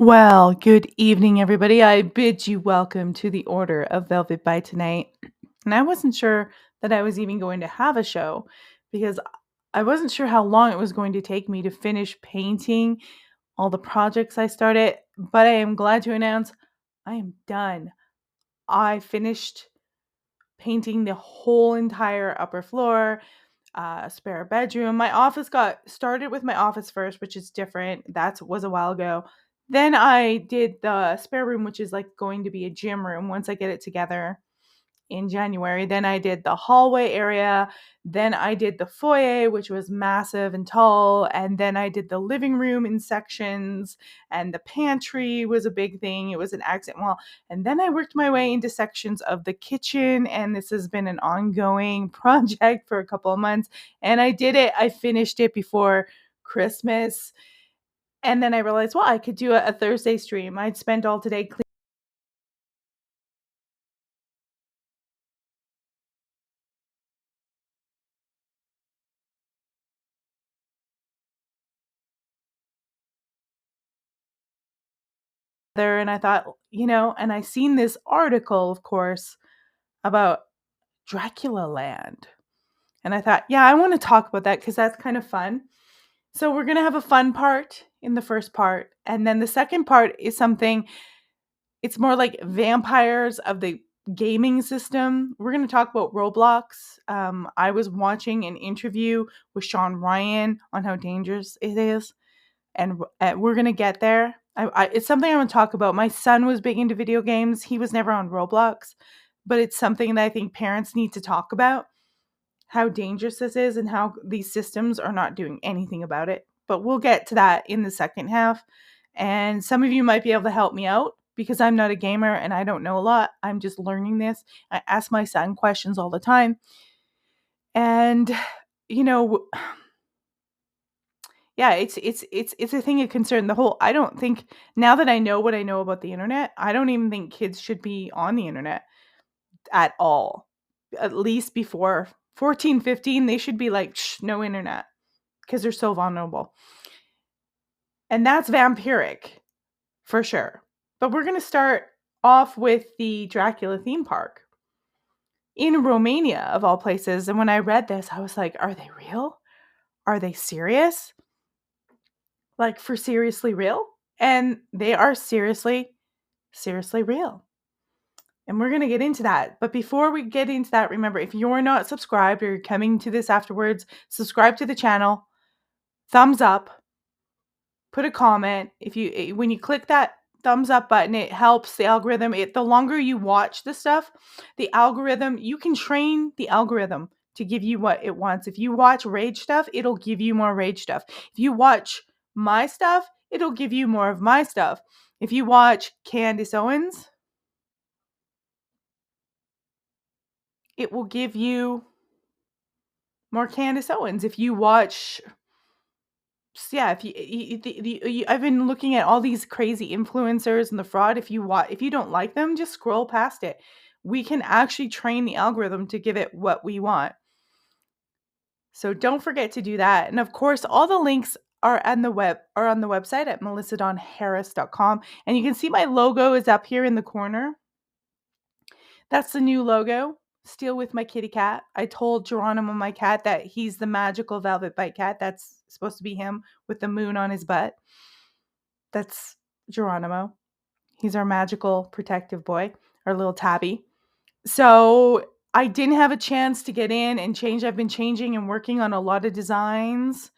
Well, good evening, everybody. I bid you welcome to the Order of Velvet by tonight. And I wasn't sure that I was even going to have a show because I wasn't sure how long it was going to take me to finish painting all the projects I started. But I am glad to announce I am done. I finished painting the whole entire upper floor, spare bedroom. My office got started with my office first, which is different. That was a while ago. Then I did the spare room, which is like going to be a gym room once I get it together in January. Then I did the hallway area. Then I did the foyer, which was massive and tall. And then I did the living room in sections. And the pantry was a big thing. It was an accent wall. And then I worked my way into sections of the kitchen. And this has been an ongoing project for a couple of months. And I did it. I finished it before Christmas. And then I realized, well, I could do a Thursday stream. I'd spent all today cleaning there. And I thought, and I seen this article, of course, about Dracula Land. And I thought, yeah, I want to talk about that because that's kind of fun. So we're going to have a fun part in the first part. And then the second part is something, it's more like vampires of the gaming system. We're going to talk about Roblox. I was watching an interview with Sean Ryan on how dangerous it is. And we're going to get there. It's something I want to talk about. My son was big into video games. He was never on Roblox, but it's something that I think parents need to talk about, how dangerous this is and how these systems are not doing anything about it. But we'll get to that in the second half. And some of you might be able to help me out because I'm not a gamer and I don't know a lot. I'm just learning this. I ask my son questions all the time. And you know, yeah, it's a thing of concern. I don't think, now that I know what I know about the internet, I don't even think kids should be on the internet at all. At least before 14, 15, they should be like, no internet, because they're so vulnerable. And that's vampiric for sure. But we're going to start off with the Dracula theme park in Romania, of all places. And when I read this, I was like, are they real? Are they serious? Like, for seriously real? And they are seriously real. And we're going to get into that. But before we get into that, remember, if you're not subscribed or you're coming to this afterwards, subscribe to the channel, thumbs up, put a comment. When you click that thumbs up button, it helps the algorithm. The longer you watch the stuff, the algorithm, you can train the algorithm to give you what it wants. If you watch rage stuff, it'll give you more rage stuff. If you watch my stuff, it'll give you more of my stuff. If you watch Candace Owens, it will give you more Candace Owens. If you watch, yeah, I've been looking at all these crazy influencers and the fraud. If you don't like them, just scroll past it. We can actually train the algorithm to give it what we want. So don't forget to do that. And of course, all the links are on the website at melissadonharris.com. And you can see my logo is up here in the corner. That's the new logo. Still with my kitty cat. I told Geronimo, my cat, that he's the magical velvet bite cat. That's supposed to be him with the moon on his butt. That's Geronimo. He's our magical protective boy, our little tabby. So I didn't have a chance to get in and change. I've been changing and working on a lot of designs.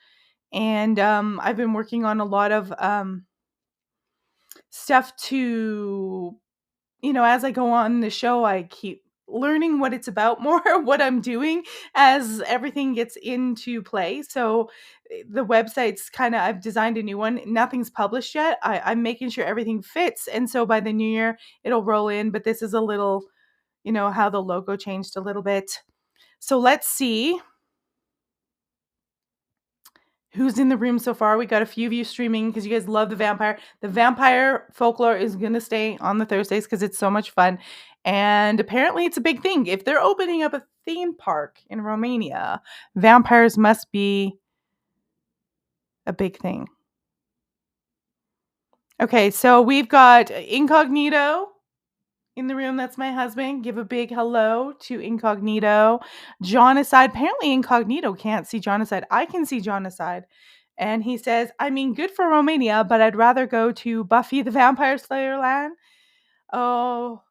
And I've been working on a lot of stuff to, as I go on the show, I keep learning what it's about more, what I'm doing as everything gets into play. So the website's I've designed a new one. Nothing's published yet. I'm making sure everything fits. And so by the new year, it'll roll in. But this is a little, how the logo changed a little bit. So let's see who's in the room so far. We got a few of you streaming because you guys love the vampire. The vampire folklore is going to stay on the Thursdays because it's so much fun. And apparently it's a big thing. If they're opening up a theme park in Romania, vampires must be a big thing. Okay, so we've got Incognito in the room. That's my husband. Give a big hello to Incognito. Jonacide. Apparently, Incognito can't see Jonacide. I can see Jonacide. And he says, I mean, good for Romania, but I'd rather go to Buffy the Vampire Slayer land. Oh,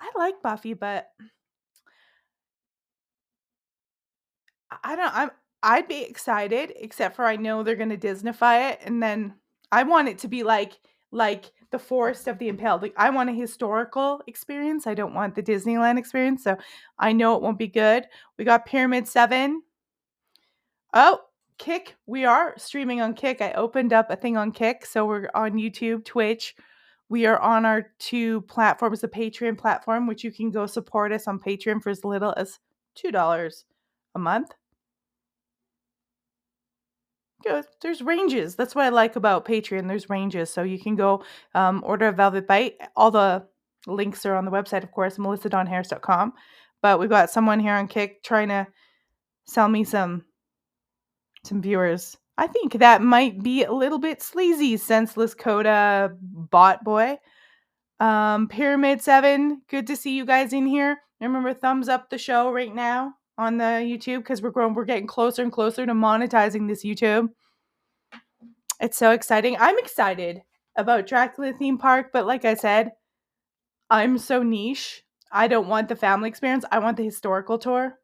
I like Buffy, but I don't I'd be excited, except for I know they're gonna Disneyfy it, and then I want it to be like the Forest of the Impaled. Like I want a historical experience. I don't want the Disneyland experience. So I know it won't be good. We got Pyramid 7. Oh, Kick. We are streaming on Kick. I opened up a thing on Kick. So we're on YouTube, Twitch. We are on our two platforms, the Patreon platform, which you can go support us on Patreon for as little as $2 a month. Yeah, there's ranges. That's what I like about Patreon. There's ranges. So you can go order a Velvet Bite. All the links are on the website, of course, melissadonharris.com. But we've got someone here on Kick trying to sell me some viewers. I think that might be a little bit sleazy, senseless Coda bot boy. Pyramid 7, good to see you guys in here. Remember, thumbs up the show right now on the YouTube because we're getting closer and closer to monetizing this YouTube. It's so exciting. I'm excited about Dracula theme park, but like I said, I'm so niche. I don't want the family experience. I want the historical tour.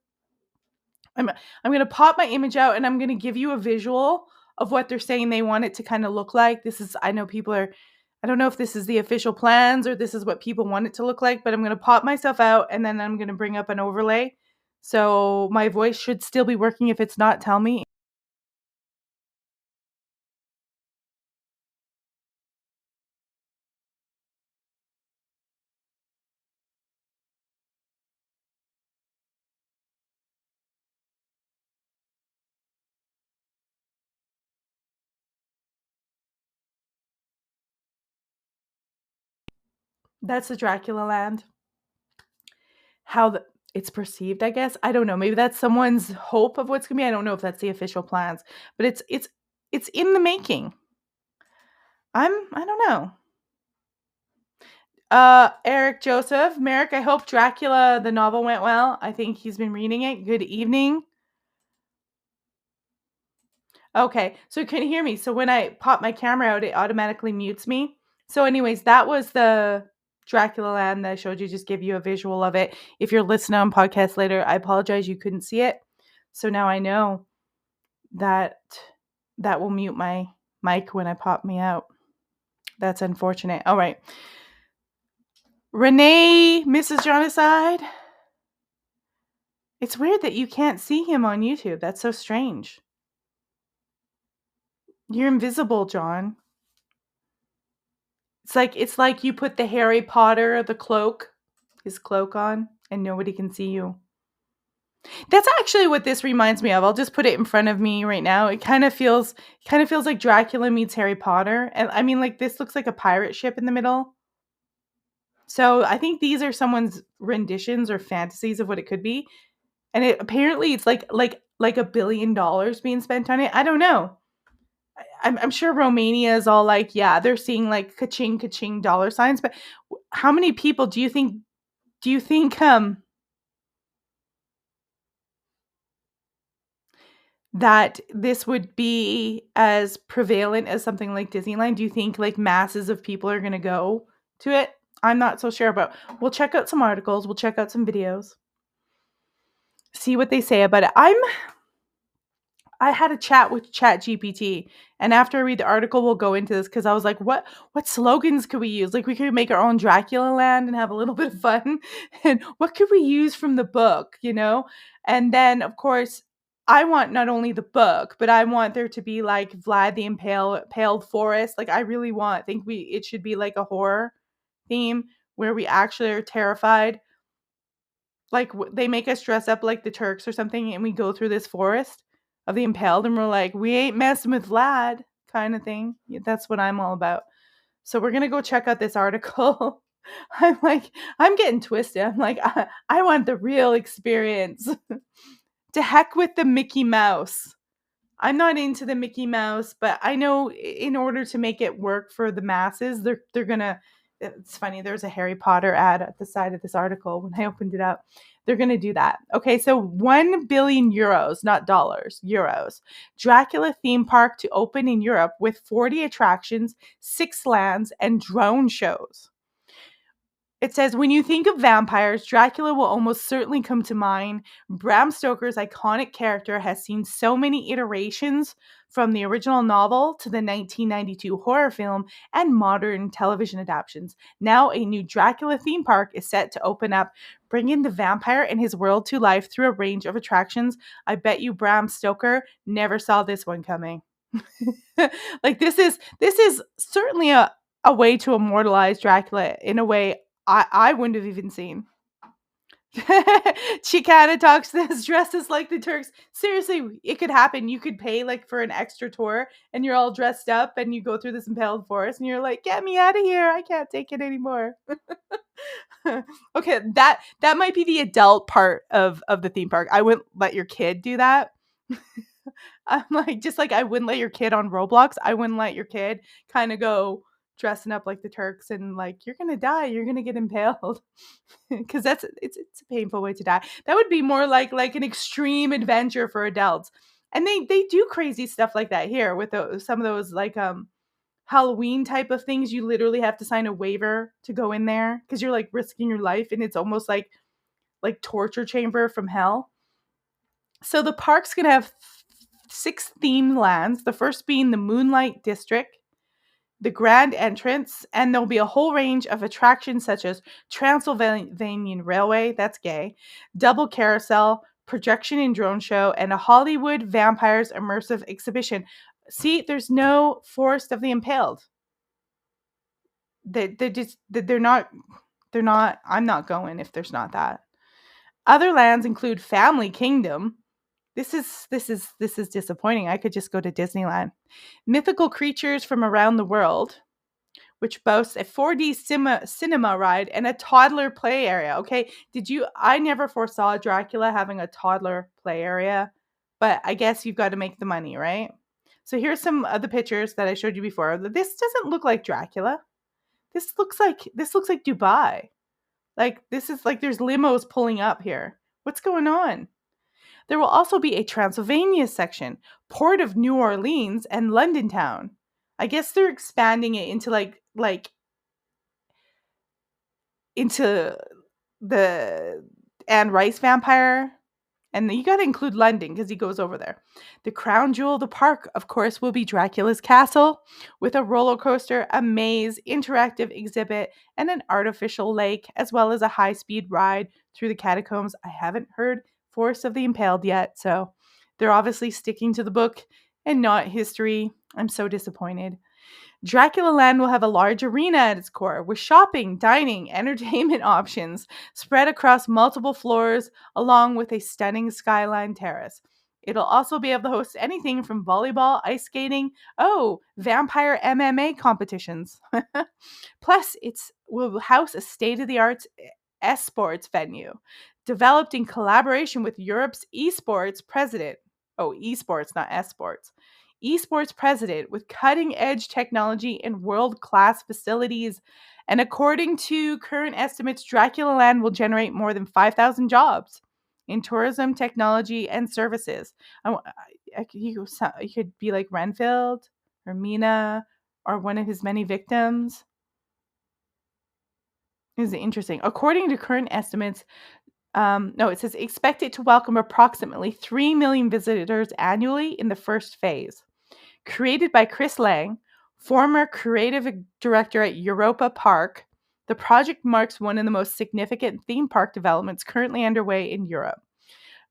I'm going to pop my image out and I'm going to give you a visual of what they're saying they want it to kind of look like. I know people are, I don't know if this is the official plans or this is what people want it to look like, but I'm going to pop myself out and then I'm going to bring up an overlay. So my voice should still be working. If it's not, tell me. That's the Dracula land. How it's perceived, I guess. I don't know. Maybe that's someone's hope of what's gonna be. I don't know if that's the official plans, but it's in the making. I don't know. Eric Joseph, Merrick, I hope Dracula the novel went well. I think he's been reading it. Good evening. Okay, so you can hear me. So when I pop my camera out, it automatically mutes me. So, anyways, that was the Dracula land that I showed you. Just give you a visual of it. If you're listening on podcast later, I apologize you couldn't see it. So now I know that that will mute my mic when I pop me out. That's unfortunate. All right. Renee, Mrs. Jonacide. It's weird that you can't see him on YouTube. That's so strange. You're invisible, John. It's like you put the Harry Potter, his cloak on, and nobody can see you. That's actually what this reminds me of. I'll just put it in front of me right now. It kind of feels like Dracula meets Harry Potter. And I mean, like, this looks like a pirate ship in the middle. So I think these are someone's renditions or fantasies of what it could be. And apparently it's like $1 billion being spent on it. I don't know. I'm sure Romania is all like, yeah, they're seeing like ka-ching, ka-ching dollar signs. But how many people do you think that this would be as prevalent as something like Disneyland? Do you think like masses of people are going to go to it? I'm not so sure, but we'll check out some articles. We'll check out some videos. See what they say about it. I had a chat with ChatGPT, and after I read the article, we'll go into this because I was like, what slogans could we use? Like, we could make our own Dracula land and have a little bit of fun. And what could we use from the book, you know? And then, of course, I want not only the book, but I want there to be like Vlad the Impaled Forest. Like, I really think it should be like a horror theme where we actually are terrified. Like, they make us dress up like the Turks or something, and we go through this forest of the Impaled, and we're like, we ain't messing with Vlad, kind of thing. Yeah, that's what I'm all about. So we're gonna go check out this article. I'm getting twisted. I'm like, I want the real experience. To heck with the Mickey Mouse. I'm not into the Mickey Mouse, but I know in order to make it work for the masses, they're gonna. It's funny. There's a Harry Potter ad at the side of this article when I opened it up. They're gonna do that. Okay, so 1 billion euros, not dollars, euros. Dracula theme park to open in Europe with 40 attractions, 6 lands, and drone shows. It says, when you think of vampires, Dracula will almost certainly come to mind. Bram Stoker's iconic character has seen so many iterations from the original novel to the 1992 horror film and modern television adaptations. Now, a new Dracula theme park is set to open up, bringing the vampire and his world to life through a range of attractions. I bet you Bram Stoker never saw this one coming. Like this is certainly a way to immortalize Dracula in a way I wouldn't have even seen. Chicana talks to us dresses like the Turks. Seriously, it could happen. You could pay like for an extra tour and you're all dressed up and you go through this impaled forest and you're like, get me out of here. I can't take it anymore. Okay, that might be the adult part of the theme park. I wouldn't let your kid do that. I'm like, just like I wouldn't let your kid on Roblox, I wouldn't let your kid kind of go dressing up like the Turks and like, you're gonna die, you're gonna get impaled. Because it's a painful way to die. That would be more like an extreme adventure for adults. And they do crazy stuff like that here with some of those like Halloween type of things. You literally have to sign a waiver to go in there because you're like risking your life, and it's almost like torture chamber from hell. So the park's gonna have 6 themed lands. The first being the Moonlight District, the Grand Entrance, and there'll be a whole range of attractions such as Transylvanian Railway, that's gay, Double Carousel, projection and drone show, and a Hollywood Vampires immersive exhibition. See, there's no Forest of the Impaled. They're not. I'm not going if there's not that. Other lands include Family Kingdom. This is disappointing. I could just go to Disneyland. Mythical creatures from around the world, which boasts a 4D cinema ride and a toddler play area. Okay, I never foresaw Dracula having a toddler play area, but I guess you've got to make the money, right? So here's some of the pictures that I showed you before. This doesn't look like Dracula. This looks like Dubai. Like this is like there's limos pulling up here. What's going on? There will also be a Transylvania section, Port of New Orleans, and London Town. I guess they're expanding it into like into the Anne Rice vampire. And you got to include London because he goes over there. The crown jewel of the park, of course, will be Dracula's castle with a roller coaster, a maze, interactive exhibit, and an artificial lake, as well as a high-speed ride through the catacombs. I haven't heard Forest of the Impaled yet, so they're obviously sticking to the book and not history. I'm so disappointed. Dracula Land will have a large arena at its core with shopping, dining, entertainment options spread across multiple floors along with a stunning skyline terrace. It'll also be able to host anything from volleyball, ice skating, vampire MMA competitions. Plus, it will house a state-of-the-art esports venue developed in collaboration with Europe's esports president. Oh, esports, not esports. Esports president with cutting edge technology and world class facilities. And according to current estimates, Dracula Land will generate more than 5,000 jobs in tourism, technology, and services. You could be like Renfield or Mina or one of his many victims. This is interesting. According to current estimates, it says expected to welcome approximately 3 million visitors annually in the first phase. Created by Chris Lang, former creative director at Europa Park, the project marks one of the most significant theme park developments currently underway in Europe.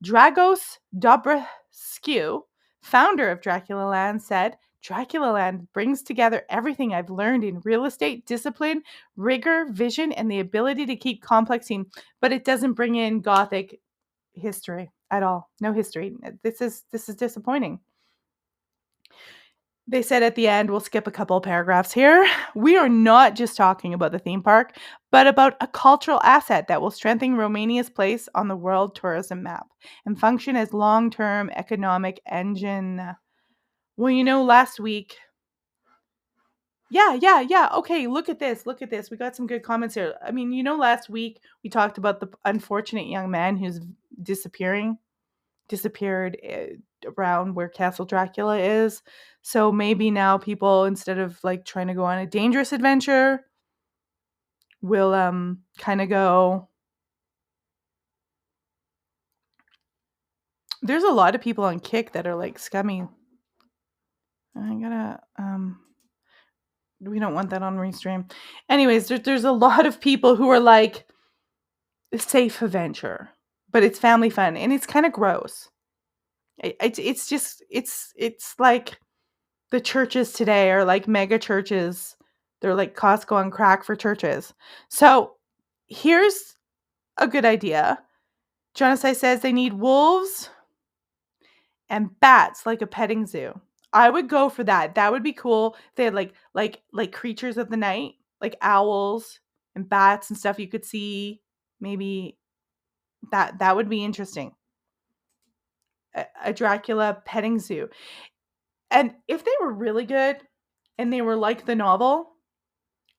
Dragos Dobrescu, founder of Dracula Land, said, Dracula Land brings together everything I've learned in real estate, discipline, rigor, vision, and the ability to keep complex themes, but it doesn't bring in Gothic history at all. No history. This is disappointing. They said at the end, we'll skip a couple of paragraphs here. We are not just talking about the theme park, but about a cultural asset that will strengthen Romania's place on the world tourism map and function as long-term economic engine. Well, last week. Yeah. Okay, look at this. Look at this. We got some good comments here. I mean, last week we talked about the unfortunate young man who's disappeared around where Castle Dracula is. So maybe now people, instead of like trying to go on a dangerous adventure, will kind of go. There's a lot of people on Kick that are like scummy. I gotta we don't want that on Restream. Anyways, there's a lot of people who are like a safe adventure, but it's family fun and it's kind of gross. It's just it's like the churches today are like mega churches. They're like Costco on crack for churches. So here's a good idea. Jonasai says they need wolves and bats, like a petting zoo. I would go for that. That would be cool. They had like creatures of the night, like owls and bats and stuff you could see. Maybe that would be interesting. A Dracula petting zoo. And if they were really good and they were like the novel,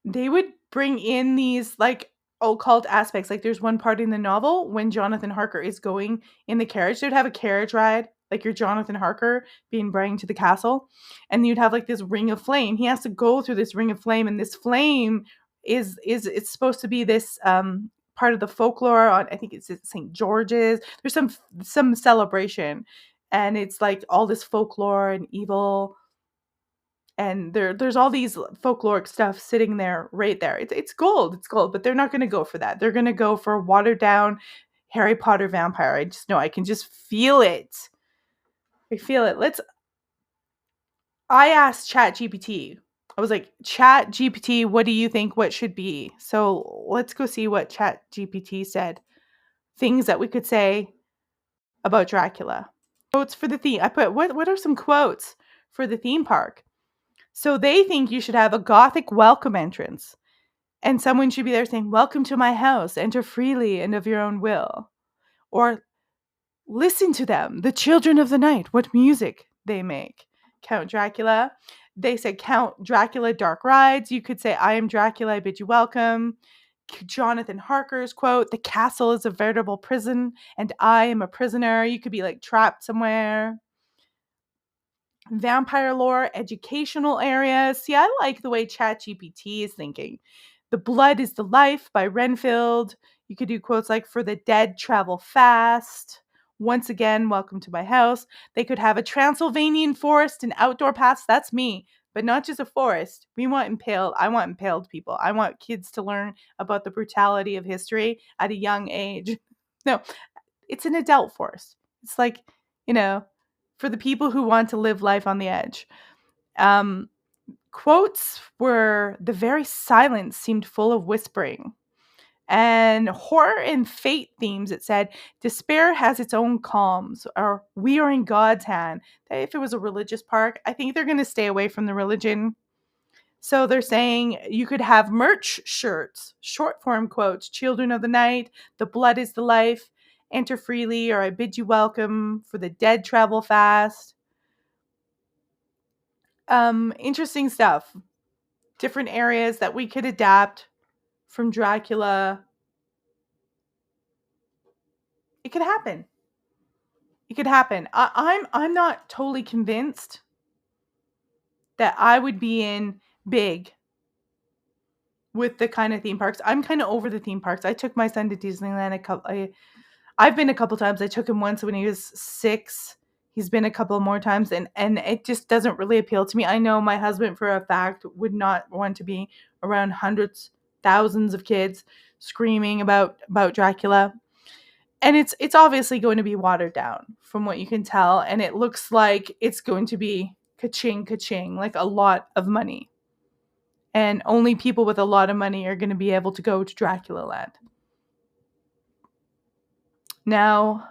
they would bring in these like occult aspects. Like there's one part in the novel when Jonathan Harker is going in the carriage, they'd have a carriage ride, like your Jonathan Harker being brought to the castle, and you'd have like this ring of flame. He has to go through this ring of flame, and this flame is it's supposed to be this part of the folklore on, I think it's St. George's. There's some celebration, and it's like all this folklore and evil, and there's all these folkloric stuff sitting there right there. It's gold. It's gold, but they're not going to go for that. They're going to go for watered down Harry Potter vampire. I just know, I can just feel it. I feel it. I asked ChatGPT. I was like, ChatGPT, what do you think what should be? So let's go see what ChatGPT said. Things that we could say about Dracula. Quotes for the theme. I put, what are some quotes for the theme park? So they think you should have a gothic welcome entrance, and someone should be there saying, "Welcome to my house. Enter freely and of your own will." Or, "Listen to them, the children of the night. What music they make." Count Dracula. They said, "Count Dracula, dark rides." You could say, "I am Dracula, I bid you welcome." Jonathan Harker's quote, "The castle is a veritable prison, and I am a prisoner." You could be like trapped somewhere. Vampire lore, educational areas. See, I like the way ChatGPT is thinking. "The blood is the life" by Renfield. You could do quotes like, "For the dead travel fast." "Once again, welcome to my house." They could have a Transylvanian forest and outdoor paths. That's me, but not just a forest. I want impaled people. I want kids to learn about the brutality of history at a young age. No, it's an adult forest. It's like, for the people who want to live life on the edge. Quotes were, "The very silence seemed full of whispering." And horror and fate themes, it said, "Despair has its own calms," or "We are in God's hand." If it was a religious park, I think they're going to stay away from the religion. So they're saying you could have merch shirts, short form quotes, "Children of the night," "The blood is the life," "Enter freely," or "I bid you welcome," "For the dead travel fast." Interesting stuff. Different areas that we could adapt from Dracula. It could happen. It could happen. I'm not totally convinced that I would be in big with the kind of theme parks. I'm kind of over the theme parks. I took my son to Disneyland a couple. I've been a couple times. I took him once when he was 6. He's been a couple more times, and it just doesn't really appeal to me. I know my husband, for a fact, would not want to be around hundreds, thousands of kids screaming about Dracula. And it's obviously going to be watered down from what you can tell, and it looks like it's going to be ka-ching, ka-ching, like a lot of money. And only people with a lot of money are going to be able to go to Dracula Land. Now,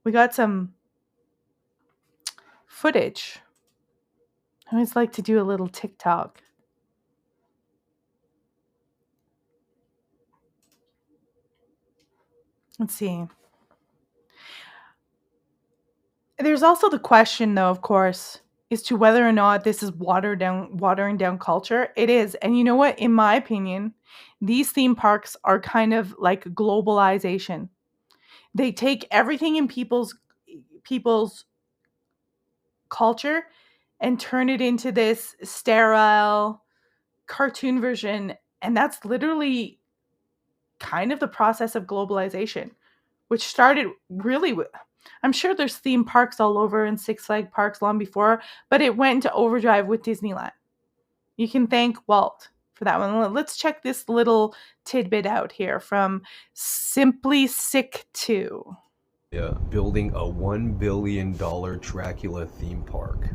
we got some footage. I always like to do a little TikTok. Let's see. There's also the question, though, of course, as to whether or not this is watering down culture. It is. And you know what? In my opinion, these theme parks are kind of like globalization. They take everything in people's culture and turn it into this sterile cartoon version. And that's literally kind of the process of globalization, which started really with, I'm sure there's theme parks all over and Six Flag parks long before, but it went into overdrive with Disneyland. You can thank Walt for that one. Let's check this little tidbit out here from Simply Sick 2. Yeah, building a $1 billion Dracula theme park.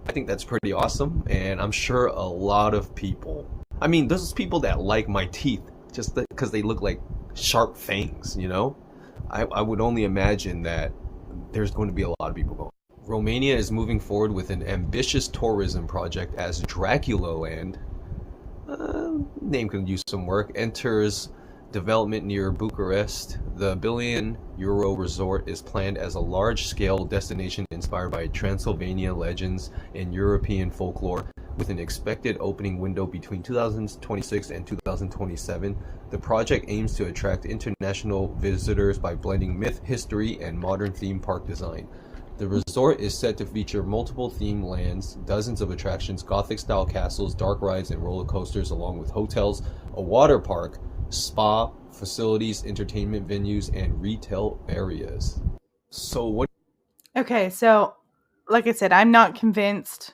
I think that's pretty awesome, and I'm sure a lot of people, I mean, those people that like my teeth just because they look like sharp fangs, you know? I would only imagine that there's going to be a lot of people going. Romania is moving forward with an ambitious tourism project as Dracula Land, name could use some work, enters development near Bucharest. The €1 billion resort is planned as a large-scale destination inspired by Transylvania legends and European folklore, with an expected opening window between 2026 and 2027. The project aims to attract international visitors by blending myth, history, and modern theme park design. The resort is set to feature multiple themed lands, dozens of attractions, Gothic-style castles, dark rides, and roller coasters, along with hotels, a water park, spa facilities, entertainment venues, and retail areas. So what? Okay, so like I said, I'm not convinced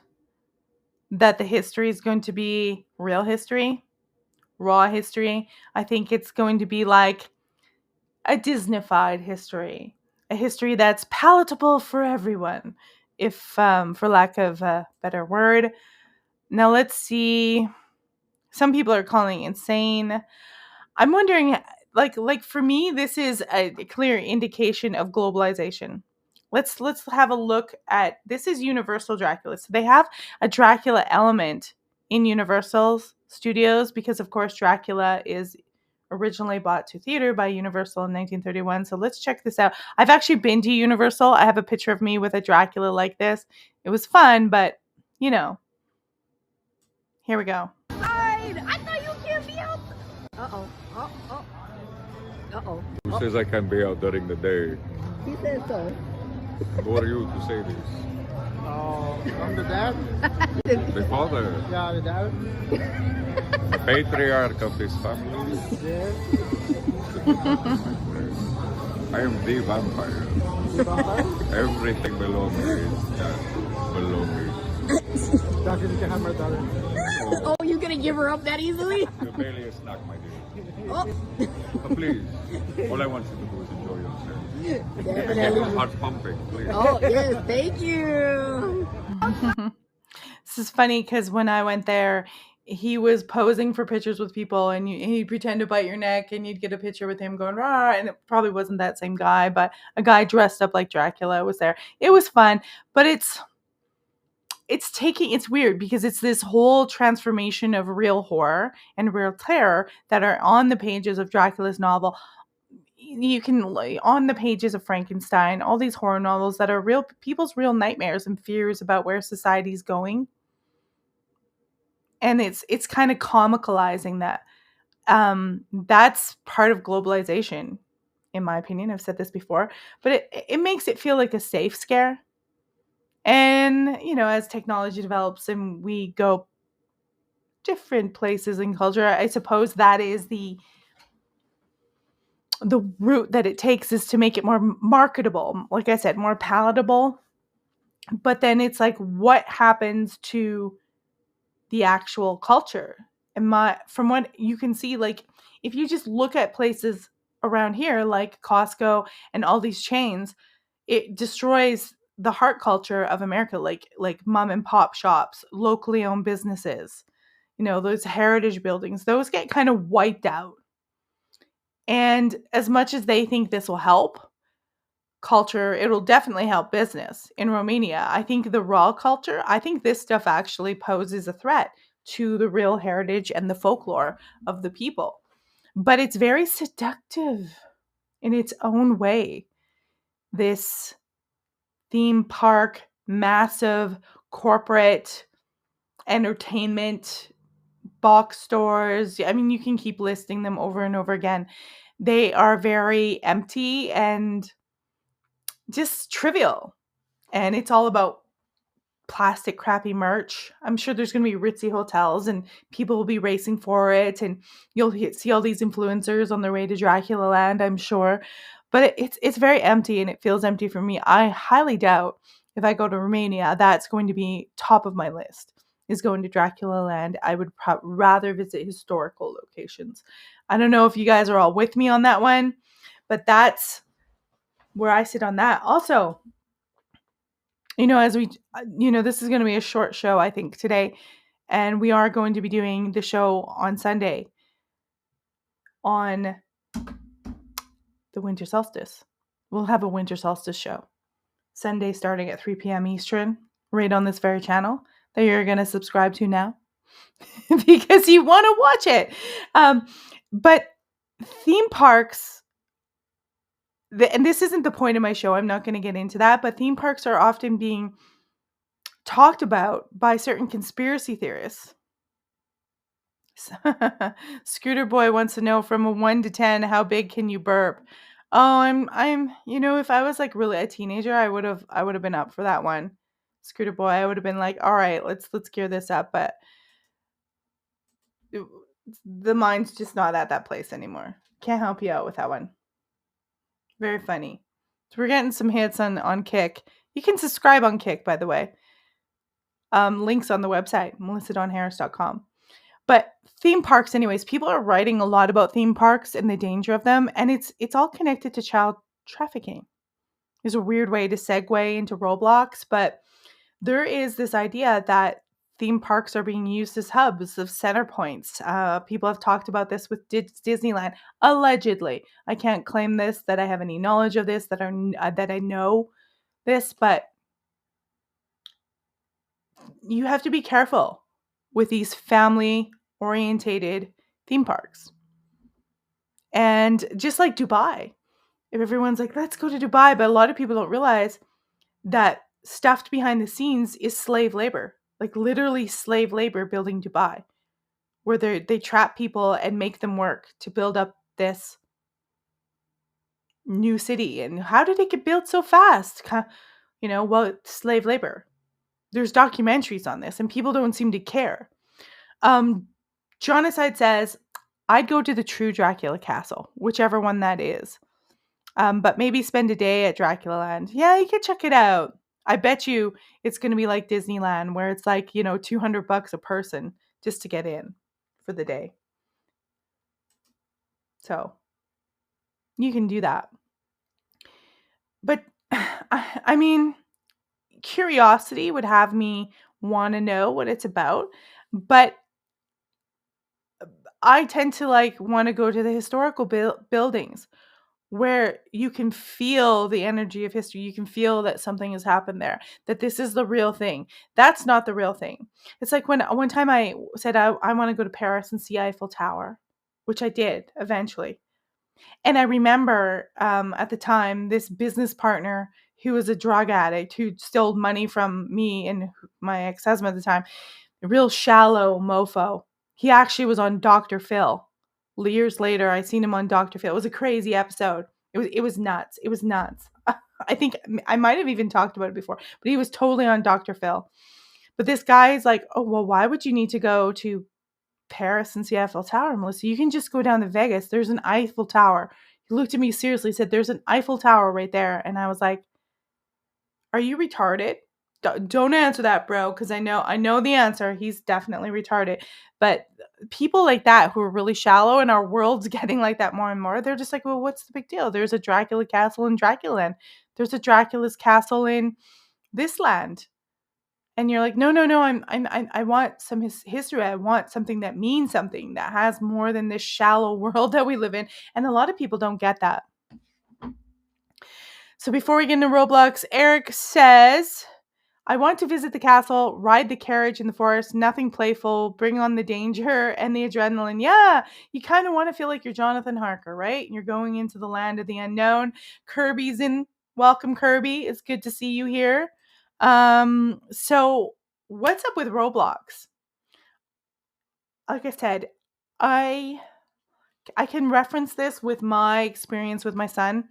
that the history is going to be real history, raw history. I think it's going to be like a Disneyfied history, a history that's palatable for everyone, if for lack of a better word. Now let's see. Some people are calling it insane. I'm wondering, like for me, this is a clear indication of globalization. Let's have a look at, this is Universal Dracula. So they have a Dracula element in Universal Studios because, of course, Dracula is originally bought to theater by Universal in 1931. So let's check this out. I've actually been to Universal. I have a picture of me with a Dracula like this. It was fun, but you know, here we go. I thought you can't be out. Uh-oh. Uh-oh. Who says I can be out during the day? He said so. Who are you to say this? I'm the dad. The father, Yeah, the dad. the patriarch of this family. Yes. I am the vampire. Everything below me is below me. Doctor, you can have my daughter. Oh, you gonna give her up that easily? You barely a snack, my dear. Oh, But please, all I want you to do is enjoy yourself. definitely. Heart pumping, please. Oh, yes, thank you. This is funny because when I went there, he was posing for pictures with people, and he'd pretend to bite your neck, and you'd get a picture with him going rah, and it probably wasn't that same guy, but a guy dressed up like Dracula was there. It was fun, but it's weird because it's this whole transformation of real horror and real terror that are on the pages of Dracula's novel. You can, on the pages of Frankenstein, all these horror novels that are real people's real nightmares and fears about where society's going. And it's kind of comicalizing that. That's part of globalization, in my opinion. I've said this before, but it makes it feel like a safe scare. And, you know, as technology develops and we go different places in culture, I suppose that is the route that it takes, is to make it more marketable. Like I said, more palatable. But then it's like, what happens to the actual culture? And from what you can see, like if you just look at places around here, like Costco and all these chains, it destroys the heart culture of America, like mom and pop shops, locally owned businesses, you know, those heritage buildings, those get kind of wiped out. And as much as they think this will help culture, it'll definitely help business in Romania. I think the raw culture, I think this stuff actually poses a threat to the real heritage and the folklore of the people. But it's very seductive in its own way, this theme park, massive corporate entertainment box stores. I mean, you can keep listing them over and over again. They are very empty and just trivial. And it's all about plastic crappy merch. I'm sure there's going to be ritzy hotels and people will be racing for it, and you'll see all these influencers on their way to Dracula Land, I'm sure. But it's very empty, and it feels empty for me. I highly doubt if I go to Romania, that's going to be top of my list, is going to Dracula Land. I would rather visit historical locations. I don't know if you guys are all with me on that one, but that's where I sit on that. Also, as we, this is going to be a short show, I think, today. And we are going to be doing the show on Sunday on the winter solstice. We'll have a winter solstice show Sunday starting at 3 p.m. Eastern, right on this very channel that you're going to subscribe to now because you want to watch it. But theme parks, and this isn't the point of my show, I'm not going to get into that, but theme parks are often being talked about by certain conspiracy theorists. Scooter Boy wants to know, from a 1 to 10, how big can you burp? Oh, I'm if I was like really a teenager, I would have been up for that one. Scooter Boy, I would have been like, all right, let's gear this up, but the mind's just not at that place anymore. Can't help you out with that one. Very funny. So we're getting some hits on Kick. You can subscribe on Kick, by the way. Links on the website, melissadonharris.com. But theme parks, anyways, people are writing a lot about theme parks and the danger of them, and it's all connected to child trafficking. There's a weird way to segue into Roblox, but there is this idea that theme parks are being used as hubs of center points. People have talked about this with Disneyland, allegedly. I can't claim this, that I have any knowledge of this, that I know this, but you have to be careful with these family-orientated theme parks. And just like Dubai, if everyone's like, let's go to Dubai, but a lot of people don't realize that stuffed behind the scenes is slave labor, like literally slave labor building Dubai, where they trap people and make them work to build up this new city. And how did it get built so fast? Well, slave labor. There's documentaries on this, and people don't seem to care. Jonacide says, I'd go to the true Dracula castle, whichever one that is. But maybe spend a day at Dracula Land. Yeah, you can check it out. I bet you it's going to be like Disneyland, where it's like, $200 a person just to get in for the day. So you can do that. But I mean, curiosity would have me want to know what it's about, but I tend to want to go to the historical buildings where you can feel the energy of history. You can feel that something has happened there, that this is the real thing. That's not the real thing. It's like when one time I said I want to go to Paris and see Eiffel Tower, which I did eventually. And I remember at the time, this business partner who was a drug addict who stole money from me and my ex-husband at the time, a real shallow mofo. He actually was on Dr. Phil. Years later, I seen him on Dr. Phil. It was a crazy episode. It was nuts. It was nuts. I think I might have even talked about it before, but he was totally on Dr. Phil. But this guy is like, oh, well, why would you need to go to Paris and see Eiffel Tower, Melissa? You can just go down to Vegas. There's an Eiffel Tower. He looked at me seriously, said, there's an Eiffel Tower right there. And I was like, are you retarded? Don't answer that, bro, because I know the answer. He's definitely retarded. But people like that who are really shallow, and our world's getting like that more and more, they're just like, well, what's the big deal? There's a Dracula castle in Dracula Land. There's a Dracula's castle in this land. And you're like, no, I want some history. I want something that means something, that has more than this shallow world that we live in. And a lot of people don't get that. So before we get into Roblox, Eric says, I want to visit the castle, ride the carriage in the forest, nothing playful, bring on the danger and the adrenaline. Yeah, you kind of want to feel like you're Jonathan Harker, right? You're going into the land of the unknown. Kirby's in Welcome, Kirby. It's good to see you here. So what's up with Roblox? Like I said, I can reference this with my experience with my son.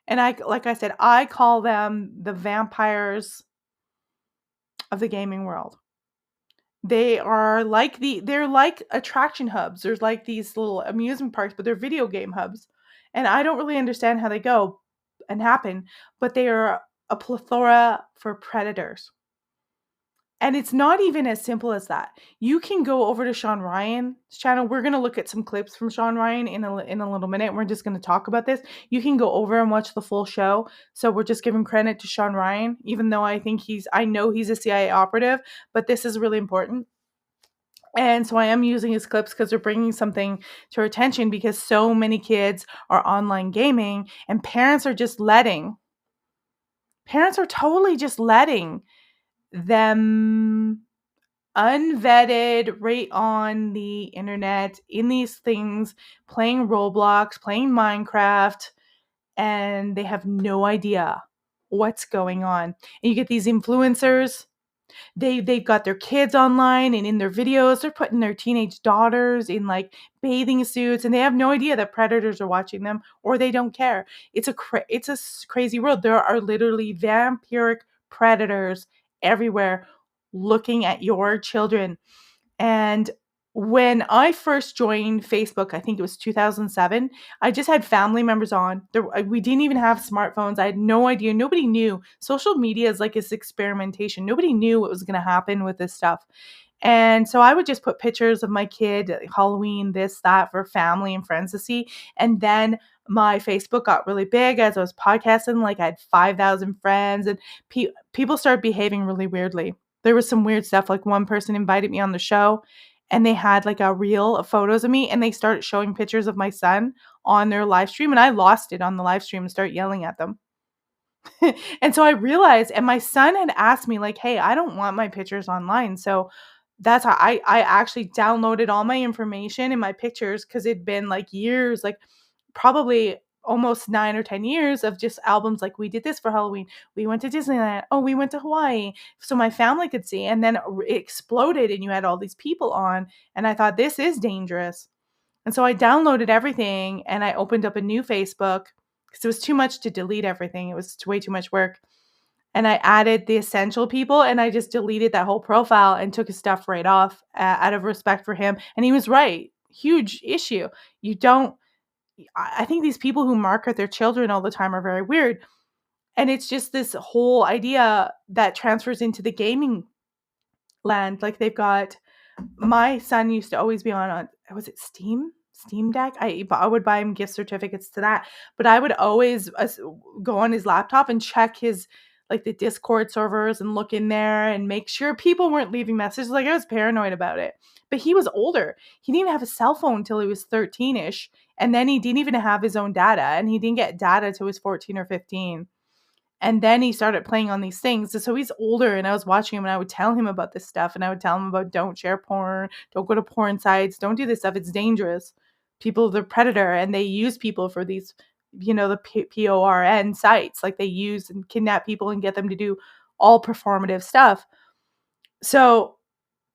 And like I said, I call them the vampires of the gaming world. They're like attraction hubs. There's like these little amusement parks, but they're video game hubs. And I don't really understand how they go and happen, but they are a plethora for predators. And it's not even as simple as that. You can go over to Sean Ryan's channel. We're going to look at some clips from Sean Ryan in a little minute. We're just going to talk about this. You can go over and watch the full show. So we're just giving credit to Sean Ryan, even though I know he's a CIA operative, but this is really important. And so I am using his clips because they're bringing something to our attention, because so many kids are online gaming and parents are totally just letting them unvetted right on the internet in these things, playing Roblox, playing Minecraft, and they have no idea what's going on. And you get these influencers. They've got their kids online, and in their videos they're putting their teenage daughters in like bathing suits, and they have no idea that predators are watching them, or they don't care. It's a crazy world. There are literally vampiric predators everywhere looking at your children. And when I first joined Facebook, I think it was 2007, I just had family members on. We didn't even have smartphones. I had no idea. Nobody knew. Social media is like this experimentation. Nobody knew what was going to happen with this stuff. And so I would just put pictures of my kid, Halloween, this, that, for family and friends to see. And then my Facebook got really big as I was podcasting. Like I had 5,000 friends, and people started behaving really weirdly. There was some weird stuff. Like one person invited me on the show, and they had like a reel of photos of me, and they started showing pictures of my son on their live stream. And I lost it on the live stream and started yelling at them. And so I realized, and my son had asked me like, hey, I don't want my pictures online. So that's how I actually downloaded all my information and my pictures, because it'd been like years, like probably almost 9 or 10 years of just albums. Like, we did this for Halloween. We went to Disneyland. Oh, we went to Hawaii. So my family could see. And then it exploded, and you had all these people on. And I thought, this is dangerous. And so I downloaded everything, and I opened up a new Facebook, because it was too much to delete everything. It was way too much work. And I added the essential people, and I just deleted that whole profile and took his stuff right off out of respect for him. And he was right. Huge issue. I think these people who market their children all the time are very weird. And it's just this whole idea that transfers into the gaming land. Like, they've got, my son used to always be on was it Steam Deck? I would buy him gift certificates to that. But I would always go on his laptop and check his, like, the Discord servers, and look in there and make sure people weren't leaving messages. Like, I was paranoid about it. But he was older. He didn't even have a cell phone until he was 13-ish. And then he didn't even have his own data. And he didn't get data till he was 14 or 15. And then he started playing on these things. So he's older, and I was watching him, and I would tell him about this stuff. And I would tell him about, don't share porn, don't go to porn sites, don't do this stuff. It's dangerous. People, they're predator, and they use people for these, the PORN sites. Like, they use and kidnap people and get them to do all performative stuff. So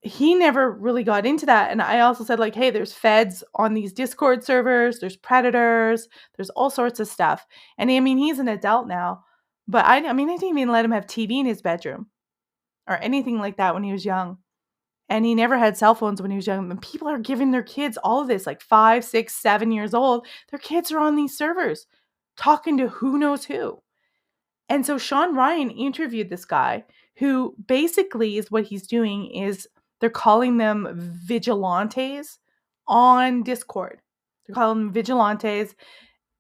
he never really got into that. And I also said, like, hey, there's feds on these Discord servers, there's predators, there's all sorts of stuff. And I mean, he's an adult now, but I didn't even let him have TV in his bedroom or anything like that when he was young. And he never had cell phones when he was young. And people are giving their kids all of this, like 5, 6, 7 years old. Their kids are on these servers talking to who knows who. And so Sean Ryan interviewed this guy who basically is, what he's doing is, they're calling them vigilantes on Discord. They're calling them vigilantes.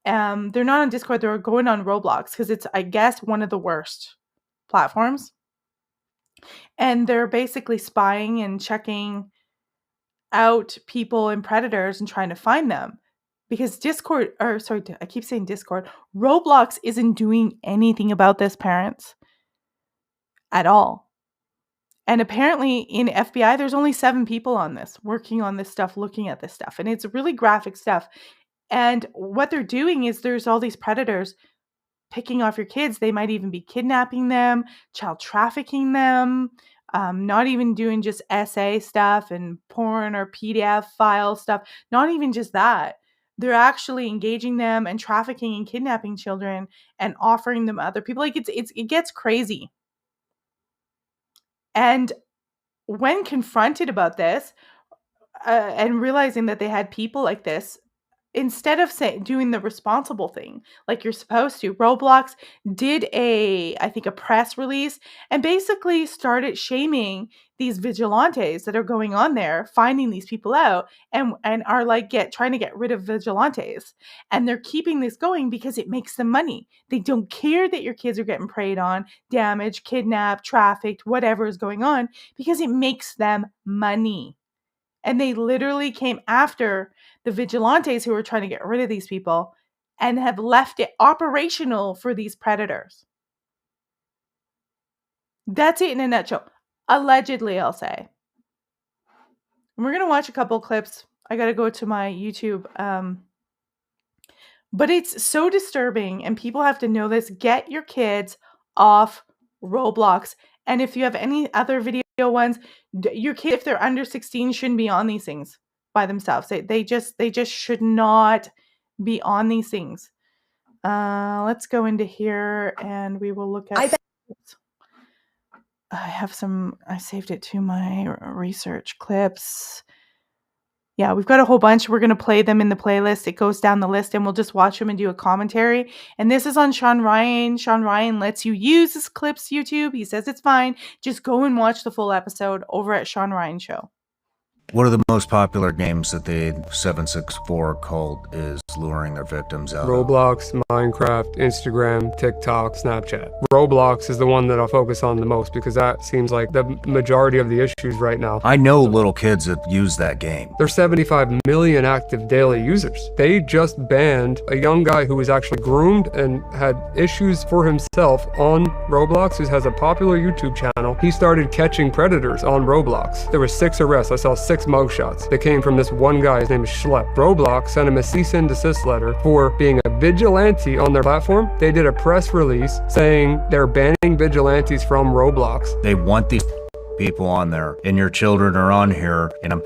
They're not on Discord. They're going on Roblox, because it's, I guess, one of the worst platforms. And they're basically spying and checking out people and predators and trying to find them. Because I keep saying Discord. Roblox isn't doing anything about this, parents, at all. And apparently in FBI, there's only 7 people on this, working on this stuff, looking at this stuff. And it's really graphic stuff. And what they're doing is, there's all these predators. picking off your kids. They might even be kidnapping them, child trafficking them, not even doing just essay stuff and porn or PDF file stuff. Not even just that. They're actually engaging them and trafficking and kidnapping children and offering them other people. Like it gets crazy. And when confronted about this and realizing that they had people like this, instead of doing the responsible thing like you're supposed to, Roblox did I think a press release and basically started shaming these vigilantes that are going on there, finding these people out and are like trying to get rid of vigilantes. And they're keeping this going because it makes them money. They don't care that your kids are getting preyed on, damaged, kidnapped, trafficked, whatever is going on, because it makes them money. And they literally came after the vigilantes who were trying to get rid of these people and have left it operational for these predators. That's it in a nutshell. Allegedly, I'll say. And we're going to watch a couple clips. I got to go to my YouTube. But it's so disturbing, and people have to know this. Get your kids off Roblox. And if you have any other video ones, your kids, if they're under 16, shouldn't be on these things by themselves. They just should not be on these things. Let's go into here and we will look at. I saved it to my research clips. Yeah, we've got a whole bunch. We're going to play them in the playlist. It goes down the list and we'll just watch them and do a commentary. And this is on Sean Ryan. Sean Ryan lets you use his clips YouTube. He says it's fine. Just go and watch the full episode over at Sean Ryan Show. One of the most popular games that the 764 cult is luring their victims out of. Roblox, Minecraft, Instagram, TikTok, Snapchat. Roblox is the one that I'll focus on the most because that seems like the majority of the issues right now. I know little kids that use that game. There's 75 million active daily users. They just banned a young guy who was actually groomed and had issues for himself on Roblox, who has a popular YouTube channel. He started catching predators on Roblox. There were 6 arrests. I saw 6 mugshots that came from this one guy. His name is Schlep. Roblox sent him a cease and desist letter for being a vigilante on their platform. They did a press release saying they're banning vigilantes from Roblox. They want these people on there, and your children are on here, and I'm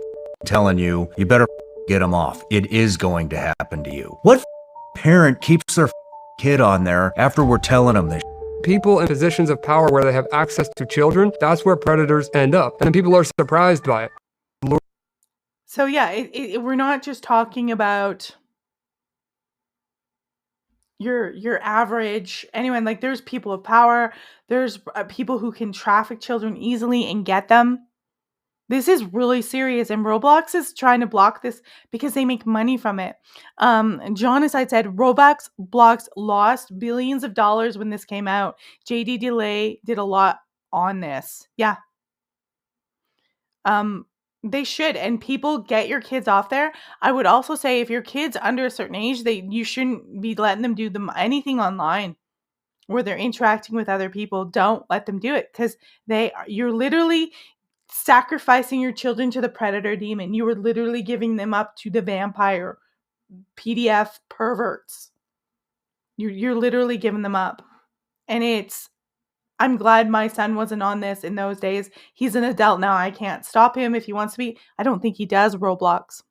telling you, you better get them off. It is going to happen to you. What parent keeps their kid on there after we're telling them this? People in positions of power where they have access to children, that's where predators end up. And then people are surprised by it. So yeah, we're not just talking about your average anyone. Like there's people of power. There's people who can traffic children easily and get them. This is really serious, and Roblox is trying to block this because they make money from it. John aside said Roblox lost billions of dollars when this came out. JD Delay did a lot on this. Yeah. They should, and people, get your kids off there. I would also say if your kid's under a certain age, you shouldn't be letting them do anything online where they're interacting with other people. Don't let them do it because you're literally sacrificing your children to the predator demon. You are literally giving them up to the vampire PDF perverts. You're literally giving them up, and I'm glad my son wasn't on this in those days. He's an adult now. I can't stop him if he wants to be. I don't think he does Roblox.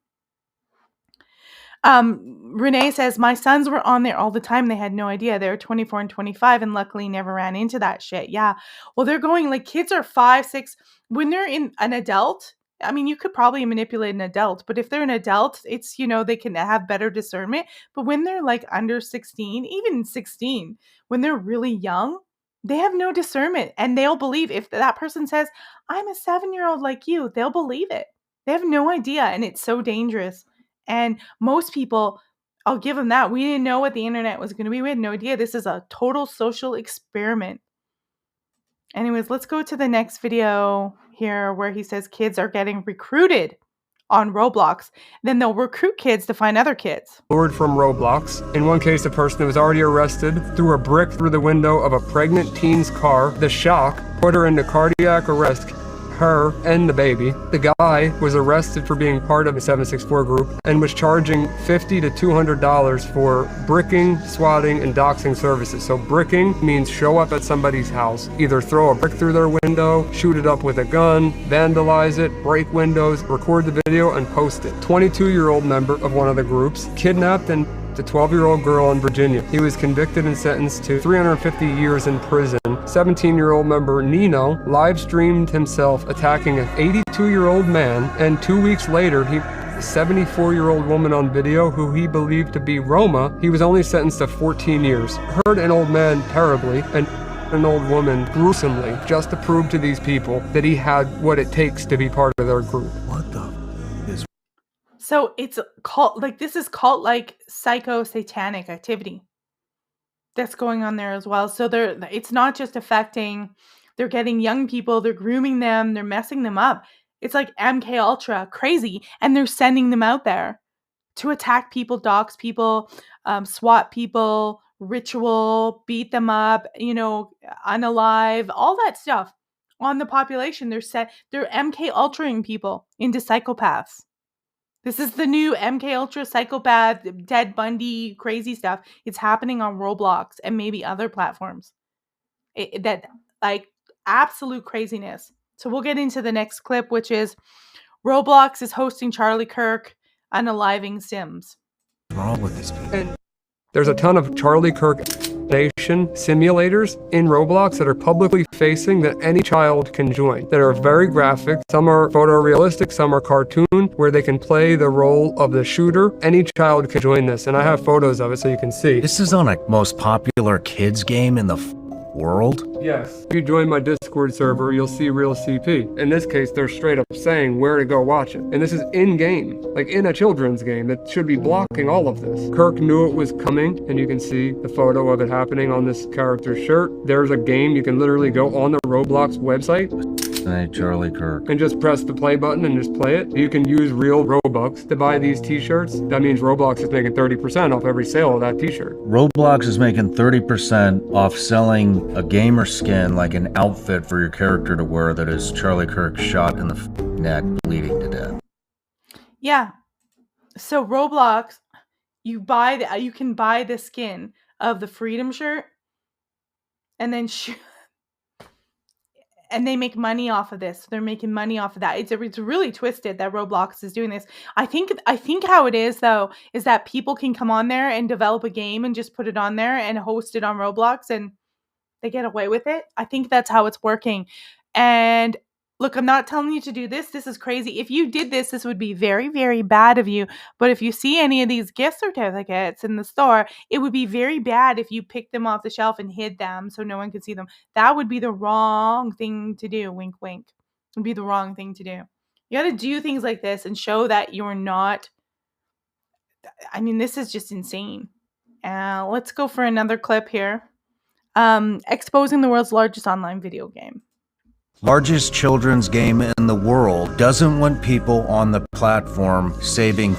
Renee says, my sons were on there all the time. They had no idea. They were 24 and 25 and luckily never ran into that shit. Yeah. Well, they're going, like, kids are 5, 6. When they're in an adult, I mean, you could probably manipulate an adult, but if they're an adult, it's, they can have better discernment. But when they're like under 16, even 16, when they're really young, they have no discernment, and they'll believe if that person says, I'm a 7-year-old like you, they'll believe it. They have no idea, and it's so dangerous. And most people, I'll give them that. We didn't know what the internet was going to be. We had no idea. This is a total social experiment. Anyways, let's go to the next video here where he says kids are getting recruited on Roblox. Then they'll recruit kids to find other kids. Lured from Roblox. In one case, the person was already arrested, threw a brick through the window of a pregnant teen's car. The shock put her into cardiac arrest. her and the baby. The guy was arrested for being part of a 764 group and was charging $50 to $200 for bricking, swatting, and doxing services. So bricking means show up at somebody's house, either throw a brick through their window, shoot it up with a gun, vandalize it, break windows, record the video, and post it. 22-year-old member of one of the groups kidnapped and a 12-year-old girl in Virginia. He was convicted and sentenced to 350 years in prison. 17-year-old member Nino live-streamed himself attacking an 82-year-old man, and 2 weeks later, a 74-year-old woman on video who he believed to be Roma, he was only sentenced to 14 years. Hurt an old man terribly and an old woman gruesomely just to prove to these people that he had what it takes to be part of their group. What the is So it's cult, like this is cult like psycho satanic activity that's going on there as well. So it's not just affecting, they're getting young people, they're grooming them, they're messing them up. It's like MK Ultra crazy, and they're sending them out there to attack people, dox people, SWAT people, ritual, beat them up, unalive, all that stuff on the population. They're MK Ultraing people into psychopaths. This is the new MK Ultra psychopath, Ted Bundy, crazy stuff. It's happening on Roblox and maybe other platforms. Absolute craziness. So we'll get into the next clip, which is Roblox is hosting Charlie Kirk unaliving Sims. wrong with these people? And there's a ton of Charlie Kirk nation simulators in Roblox that are publicly facing that any child can join, that are very graphic. Some are photorealistic, some are cartoon, where they can play the role of the shooter. Any child can join this, and I have photos of it so you can see. This is on a most popular kids game in the world? Yes. If you join my Discord server, you'll see real CP. In this case, they're straight up saying where to go watch it. And this is in-game, like in a children's game that should be blocking all of this. Kirk knew it was coming, and you can see the photo of it happening on this character's shirt. There's a game, you can literally go on the Roblox website Hey, Charlie Kirk. and just press the play button and just play it. You can use real Robux to buy these t-shirts. That means Roblox is making 30% off every sale of that t-shirt. Roblox is making 30% off selling a gamer skin, like an outfit for your character to wear that is Charlie Kirk shot in the neck, bleeding to death. Yeah. So Roblox, you can buy the skin of the Freedom shirt, and then and they make money off of this. They're making money off of that. It's really twisted that Roblox is doing this. I think how it is though is that people can come on there and develop a game and just put it on there and host it on Roblox, and they get away with it. I think that's how it's working. And look, I'm not telling you to do this. This is crazy. If you did this, this would be very, very bad of you. But if you see any of these gift certificates in the store, it would be very bad if you picked them off the shelf and hid them so no one could see them. That would be the wrong thing to do. Wink, wink. It would be the wrong thing to do. You got to do things like this and show that you're not. I mean, this is just insane. Let's go for another clip here. Exposing the world's largest online video game. Largest children's game in the world doesn't want people on the platform saving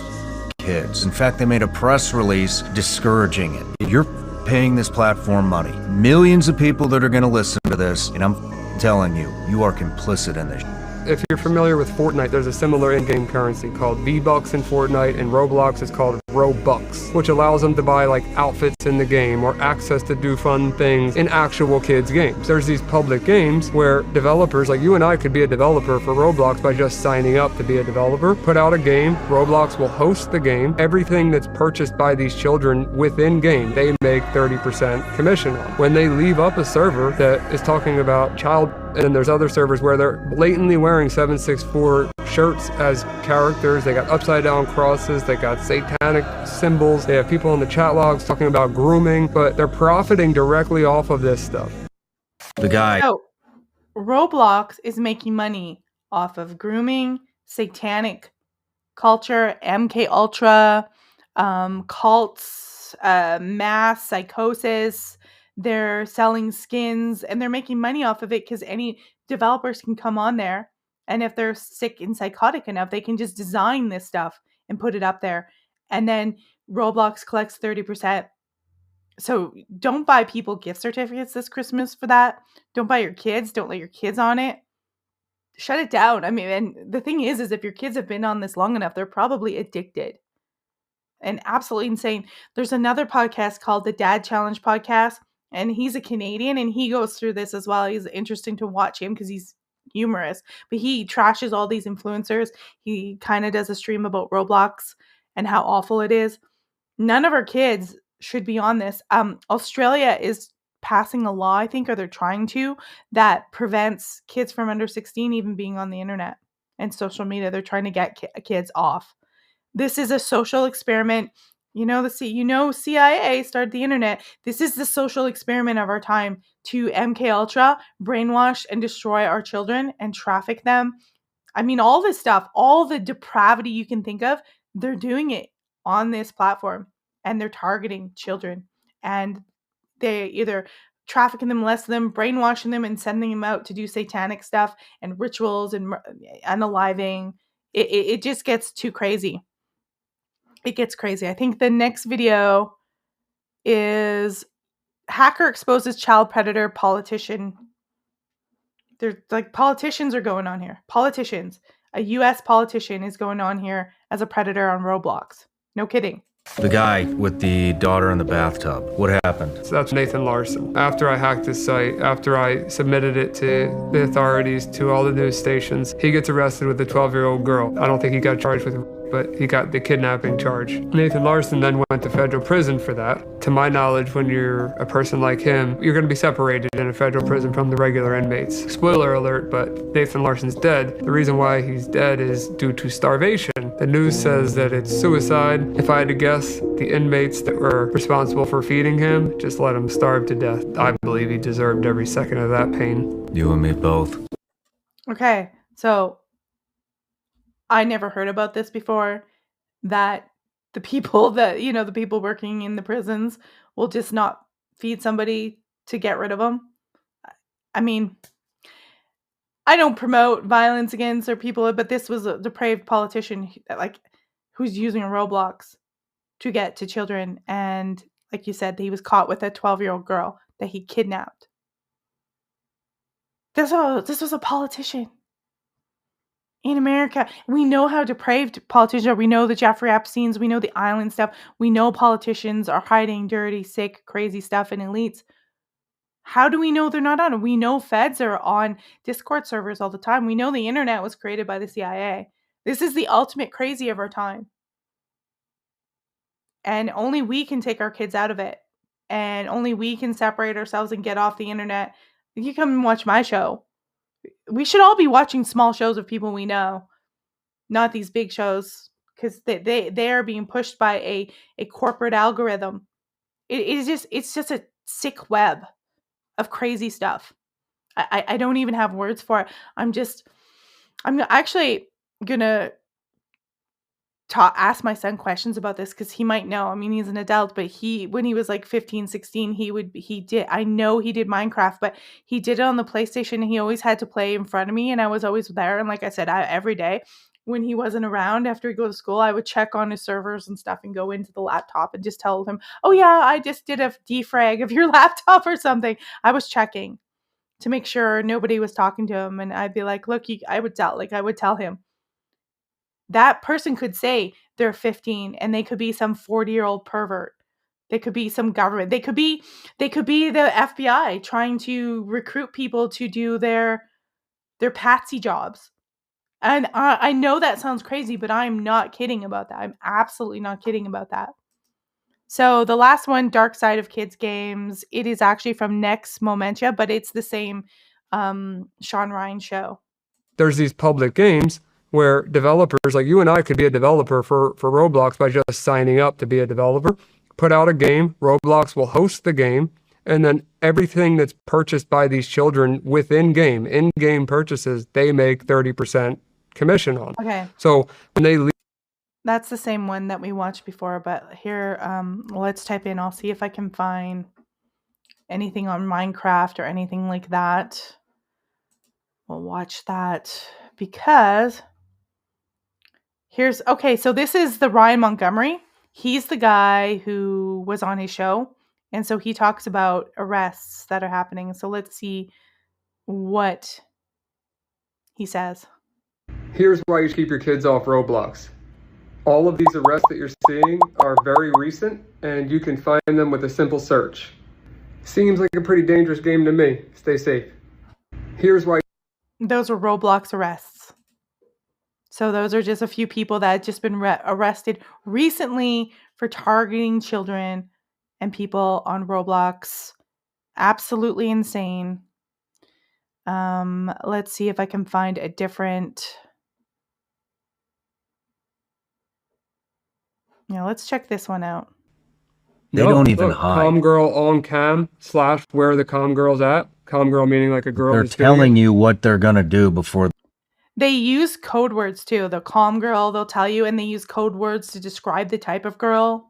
kids. In fact, they made a press release discouraging it. You're paying this platform money. Millions of people that are going to listen to this, and I'm telling you, you are complicit in this. If you're familiar with Fortnite, there's a similar in-game currency called V-Bucks in Fortnite, and Roblox is called Robux, which allows them to buy like outfits in the game or access to do fun things in actual kids' games. There's these public games where developers, like you and I could be a developer for Roblox by just signing up to be a developer, put out a game, Roblox will host the game, everything that's purchased by these children within game, they make 30% commission on. When they leave up a server that is talking about child, and then there's other servers where they're blatantly wearing 764 shirts as characters. They got upside down crosses. They got satanic symbols. They have people in the chat logs talking about grooming, but they're profiting directly off of this stuff. The guy. So Roblox is making money off of grooming, satanic culture, MK Ultra, cults, mass psychosis. They're selling skins and they're making money off of it because any developers can come on there, and if they're sick and psychotic enough, they can just design this stuff and put it up there, and then Roblox collects 30%. So don't buy people gift certificates this Christmas for that. Don't buy your kids. Don't let your kids on it. shut it down. I mean, and the thing is if your kids have been on this long enough, they're probably addicted and absolutely insane. There's another podcast called the Dad Challenge Podcast, and he's a Canadian, and he goes through this as well. He's interesting to watch him because he's humorous, but he trashes all these influencers. He kind of does a stream about Roblox and how awful it is. None of our kids should be on this. Australia is passing a law, I think, or they're trying to, that prevents kids from under 16 even being on the internet and social media. They're trying to get kids off. This is a social experiment. CIA started the internet. This is the social experiment of our time to MK Ultra, brainwash and destroy our children and traffic them. I mean, all this stuff, all the depravity you can think of, they're doing it on this platform, and they're targeting children, and they either trafficking them, molesting them, brainwashing them, and sending them out to do satanic stuff and rituals and unaliving. It just gets too crazy. It gets crazy. I think the next video is hacker exposes child predator politician. They're like, politicians are going on here. Politicians. A US politician is going on here as a predator on Roblox. No kidding. The guy with the daughter in the bathtub. What happened? So that's Nathan Larson. After I hacked his site, after I submitted it to the authorities, to all the news stations, he gets arrested with a 12-year-old girl. I don't think he got charged with, but he got the kidnapping charge. Nathan Larson then went to federal prison for that. To my knowledge, when you're a person like him, you're going to be separated in a federal prison from the regular inmates. Spoiler alert, but Nathan Larson's dead. The reason why he's dead is due to starvation. The news says that it's suicide. If I had to guess, the inmates that were responsible for feeding him just let him starve to death. I believe he deserved every second of that pain. You and me both. Okay, so I never heard about this before, that the people the people working in the prisons will just not feed somebody to get rid of them. I mean, I don't promote violence against or people, but this was a depraved politician who's using a Roblox to get to children. And like you said, he was caught with a 12-year-old girl that he kidnapped. This was a politician. In America, we know how depraved politicians are. We know the Jeffrey Epsteins. We know the island stuff. We know politicians are hiding dirty, sick, crazy stuff in elites. How do we know they're not on it? We know feds are on Discord servers all the time. We know the internet was created by the CIA. This is the ultimate crazy of our time. And only we can take our kids out of it. And only we can separate ourselves and get off the internet. You come and watch my show. We should all be watching small shows of people we know, not these big shows, because they are being pushed by a corporate algorithm. It's just a sick web of crazy stuff. I don't even have words for it. I'm actually gonna ask my son questions about this because he might know. I mean, he's an adult, but when he was like 15, 16, I know he did Minecraft, but he did it on the PlayStation, and he always had to play in front of me, and I was always there. And like I said, every day when he wasn't around after he go to school, I would check on his servers and stuff and go into the laptop and just tell him, oh yeah, I just did a defrag of your laptop or something. I was checking to make sure nobody was talking to him. And I'd be like, look, I would tell him. That person could say they're 15 and they could be some 40-year-old pervert. They could be some government. They could be the FBI trying to recruit people to do their patsy jobs. And I know that sounds crazy, but I'm not kidding about that. I'm absolutely not kidding about that. So the last one, Dark Side of Kids Games, it is actually from Next Momentia, but it's the same Sean Ryan show. There's these public games where developers like you and I could be a developer for Roblox by just signing up to be a developer. Put out a game, Roblox will host the game, and then everything that's purchased by these children within-game, in-game purchases, they make 30% commission on. Okay. So when they leave... That's the same one that we watched before, but here, let's type in. I'll see if I can find anything on Minecraft or anything like that. We'll watch that because... so this is the Ryan Montgomery. He's the guy who was on his show. And so he talks about arrests that are happening. So let's see what he says. Here's why you should keep your kids off Roblox. All of these arrests that you're seeing are very recent, and you can find them with a simple search. Seems like a pretty dangerous game to me. Stay safe. Here's why. Those were Roblox arrests. So those are just a few people that had just been arrested recently for targeting children and people on Roblox. Absolutely insane. Let's see if I can find a different. Yeah, let's check this one out. They don't even look, hide. Comm girl on cam / where the comm girl's at. Comm girl meaning like a girl. They're telling you what they're gonna do before. They use code words too. The calm girl, they'll tell you, and they use code words to describe the type of girl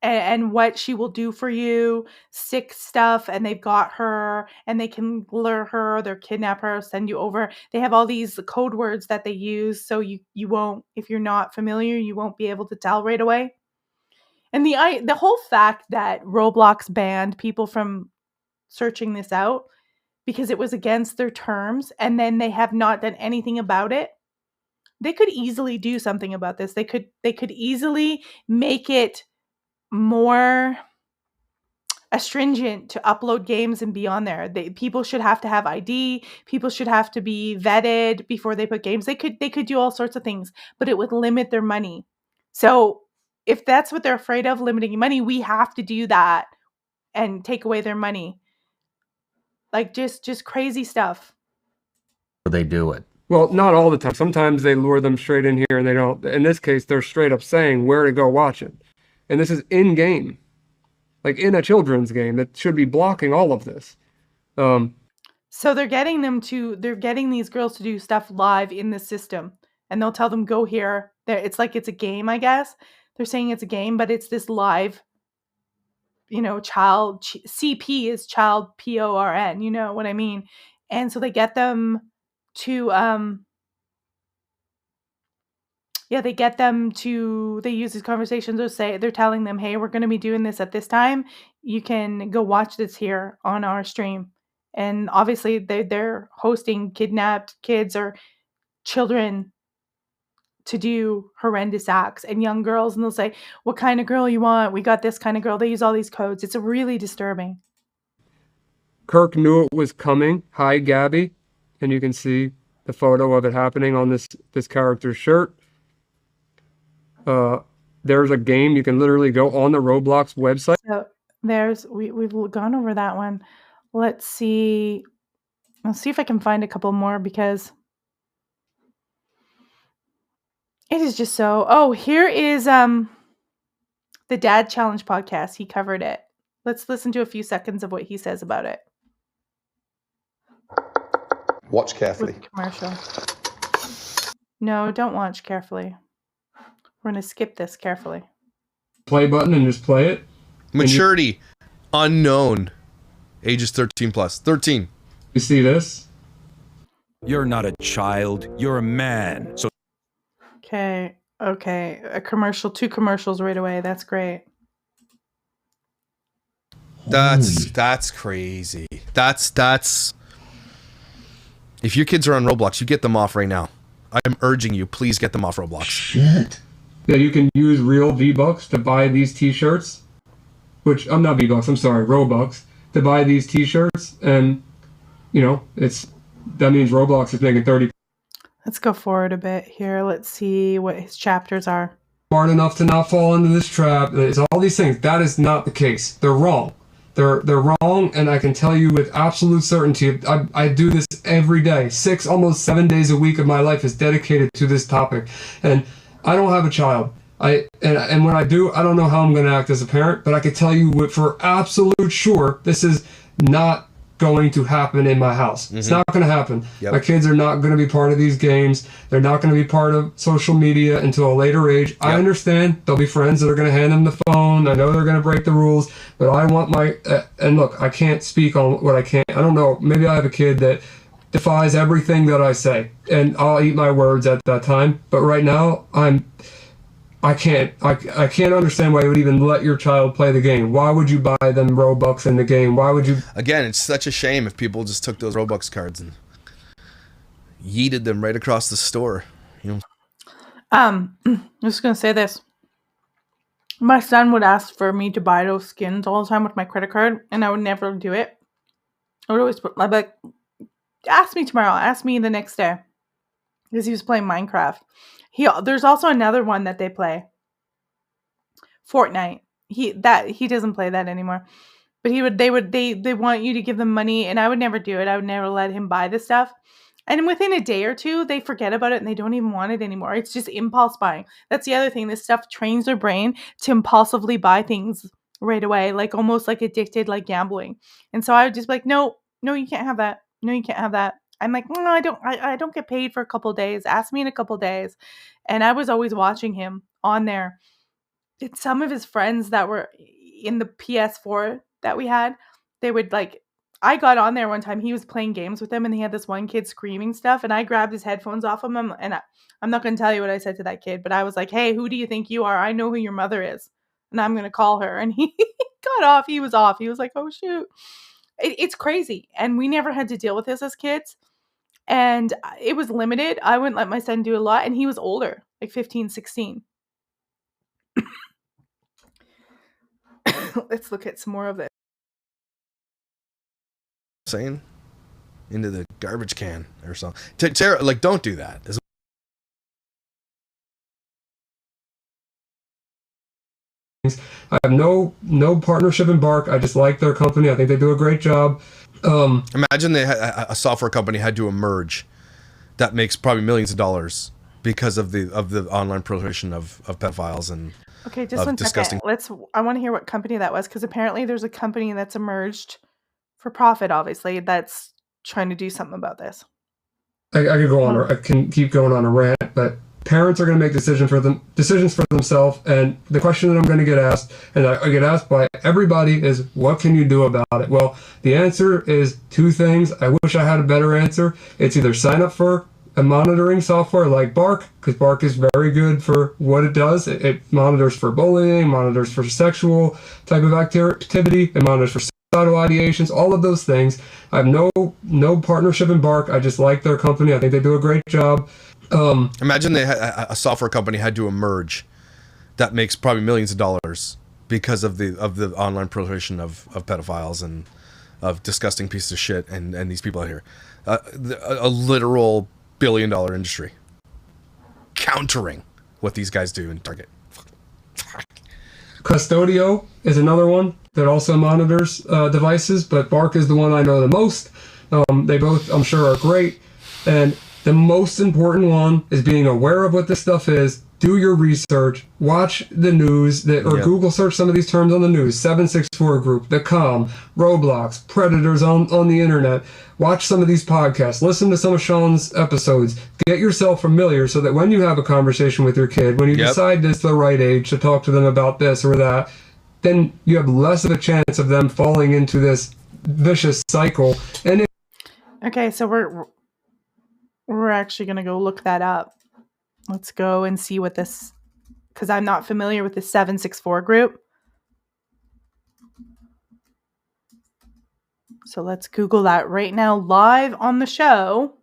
and what she will do for you. Sick stuff, and they've got her, and they can lure her, they'll kidnap her, send you over. They have all these code words that they use, so you won't, if you're not familiar, you won't be able to tell right away. And the whole fact that Roblox banned people from searching this out because it was against their terms, and then they have not done anything about it. They could easily do something about this. They could easily make it more astringent to upload games and be on there. People should have to have ID. People should have to be vetted before they put games. They could do all sorts of things, but it would limit their money. So if that's what they're afraid of, limiting money, we have to do that and take away their money. Like just crazy stuff. They do it. Well, not all the time. Sometimes they lure them straight in here and they don't. In this case, they're straight up saying where to go watch it. And this is in game. Like in a children's game that should be blocking all of this. So they're getting these girls to do stuff live in the system, and they'll tell them go here. It's like it's a game, I guess. They're saying it's a game, but it's this live, child. CP is child, PORN. You know what I mean? And so they get them to they use these conversations. They're telling them, hey, we're going to be doing this at this time. You can go watch this here on our stream. And obviously they're hosting kidnapped kids or children to do horrendous acts, and young girls, and they'll say, what kind of girl you want? We got this kind of girl. They use all these codes. It's really disturbing. Kirk knew it was coming. Hi, Gabby. And you can see the photo of it happening on this character's shirt. There's a game. You can literally go on the Roblox website. So we've gone over that one. Let's see. I'll see if I can find a couple more because it is just so. Oh, here is the Dad Challenge podcast. He covered it. Let's listen to a few seconds of what he says about it. Watch carefully. With commercial. No, don't watch carefully. We're going to skip this carefully. Play button and just play it. Maturity unknown. Ages 13 plus. 13. You see this? You're not a child. You're a man. So. Okay. A commercial, 2 commercials right away. That's great. That's crazy. That's. If your kids are on Roblox, you get them off right now. I'm urging you, please get them off Roblox. Shit. Yeah, you can use real V-Bucks to buy these t-shirts. Which, I'm not V-Bucks, I'm sorry, Robux. To buy these t-shirts, and, that means Roblox is making 30. Let's go forward a bit here. Let's see what his chapters are. Smart enough to not fall into this trap. It's all these things. That is not the case. They're wrong. They're wrong, and I can tell you with absolute certainty, I do this every day. 6, almost 7 days a week of my life is dedicated to this topic. And I don't have a child. And when I do, I don't know how I'm going to act as a parent, but I can tell you for absolute sure, this is not going to happen in my house. Mm-hmm. It's not going to happen. Yep. My kids are not going to be part of these games. They're not going to be part of social media until a later age. Yep. I understand there'll be friends that are going to hand them the phone. I know they're going to break the rules, but I want my, and look, I can't speak on what I can't. I don't know. Maybe I have a kid that defies everything that I say, and I'll eat my words at that time. But right now, I can't understand why you would even let your child play the game. Why would you buy them Robux in the game? Why would you? Again, it's such a shame if people just took those Robux cards and yeeted them right across the store. You know, I'm just gonna say this. My son would ask for me to buy those skins all the time with my credit card, and I would never do it. I would always I'd be like, ask me tomorrow, ask me the next day. Because he was playing Minecraft. There's also another one that they play. Fortnite. He doesn't play that anymore. But they want you to give them money, and I would never do it. I would never let him buy this stuff. And within a day or two, they forget about it and they don't even want it anymore. It's just impulse buying. That's the other thing. This stuff trains their brain to impulsively buy things right away, like almost like addicted, like gambling. And so I would just be like, no, you can't have that. No, you can't have that. I'm like, no, I don't get paid for a couple days. Ask me in a couple days. And I was always watching him on there. It's some of his friends that were in the PS4 that we had. They would like, I got on there one time. He was playing games with them, and he had this one kid screaming stuff. And I grabbed his headphones off of him, and I'm not going to tell you what I said to that kid, but I was like, "Hey, who do you think you are? I know who your mother is, and I'm going to call her." And he got off. He was off. He was like, "Oh shoot." It's crazy. And we never had to deal with this as kids. And it was limited. I wouldn't let my son do a lot. And he was older, like 15, 16. Let's look at some more of this. saying into the garbage can or something. Tara, like, don't do that. I have no partnership in Bark. I just like their company. I think they do a great job. Imagine a software company had to emerge that makes probably millions of dollars because of the online proliferation of pedophiles and okay, just one disgusting. Second. I want to hear what company that was, because apparently there's a company that's emerged for profit, obviously, that's trying to do something about this. I could go on. I can keep going on a rant, but parents are going to make decisions for themselves. And the question that I'm going to get asked, and I get asked by everybody, is what can you do about it? Well, the answer is two things. I wish I had a better answer. It's either sign up for a monitoring software like Bark, because Bark is very good for what it does. It monitors for bullying, monitors for sexual type of activity, it monitors for auto ideations, all of those things. I have no partnership in Bark. I just like their company. I think they do a great job. Imagine a software company had to emerge that makes probably millions of dollars because of the online proliferation of pedophiles and of disgusting pieces of shit and these people out here. A literal billion-dollar industry countering what these guys do in Target. Custodio is another one that also monitors devices, but Bark is the one I know the most. They both, I'm sure, are great. And the most important one is being aware of what this stuff is. Do your research. Watch the news, Google search some of these terms on the news. 764 Group, The Calm, Roblox, Predators on the internet. Watch some of these podcasts. Listen to some of Sean's episodes. Get yourself familiar so that when you have a conversation with your kid, when you decide it's the right age to talk to them about this or that, then you have less of a chance of them falling into this vicious cycle. And okay, so we're actually going to go look that up. Let's go and see what this, because I'm not familiar with the 764 group. So let's Google that right now, live on the show.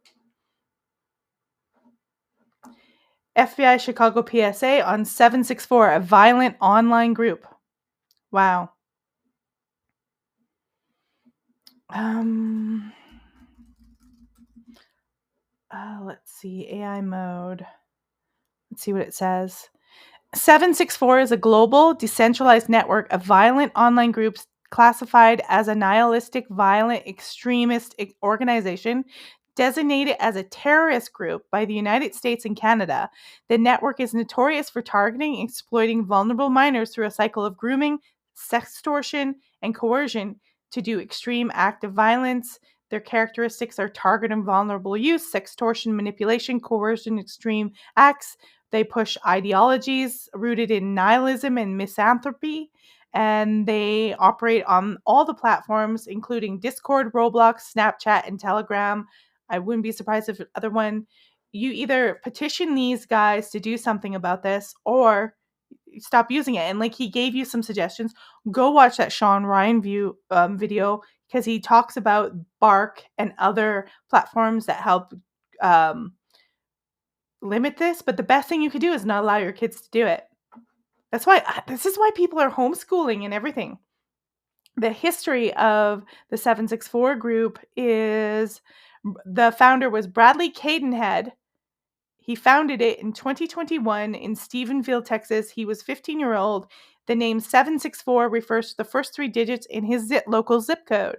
FBI Chicago PSA on 764, a violent online group. Wow. Let's see, AI mode. Let's see what it says. 764 is a global, decentralized network of violent online groups classified as a nihilistic, violent, extremist organization designated as a terrorist group by the United States and Canada. The network is notorious for targeting and exploiting vulnerable minors through a cycle of grooming, sextortion, and coercion to do extreme act of violence. Their characteristics are target and vulnerable use, sextortion, manipulation, coercion, extreme acts. They push ideologies rooted in nihilism and misanthropy, and they operate on all the platforms, including Discord, Roblox, Snapchat, and Telegram. I wouldn't be surprised if other one. You either petition these guys to do something about this or stop using it. And like, he gave you some suggestions. Go watch that Sean Ryan video, because he talks about Bark and other platforms that help limit this, but the best thing you could do is not allow your kids to do it. This is why people are homeschooling and everything. The history of the 764 group is the founder was Bradley Cadenhead. He founded it in 2021 in Stephenville, Texas. He was 15-year-old. The name 764 refers to the first 3 digits in his local zip code.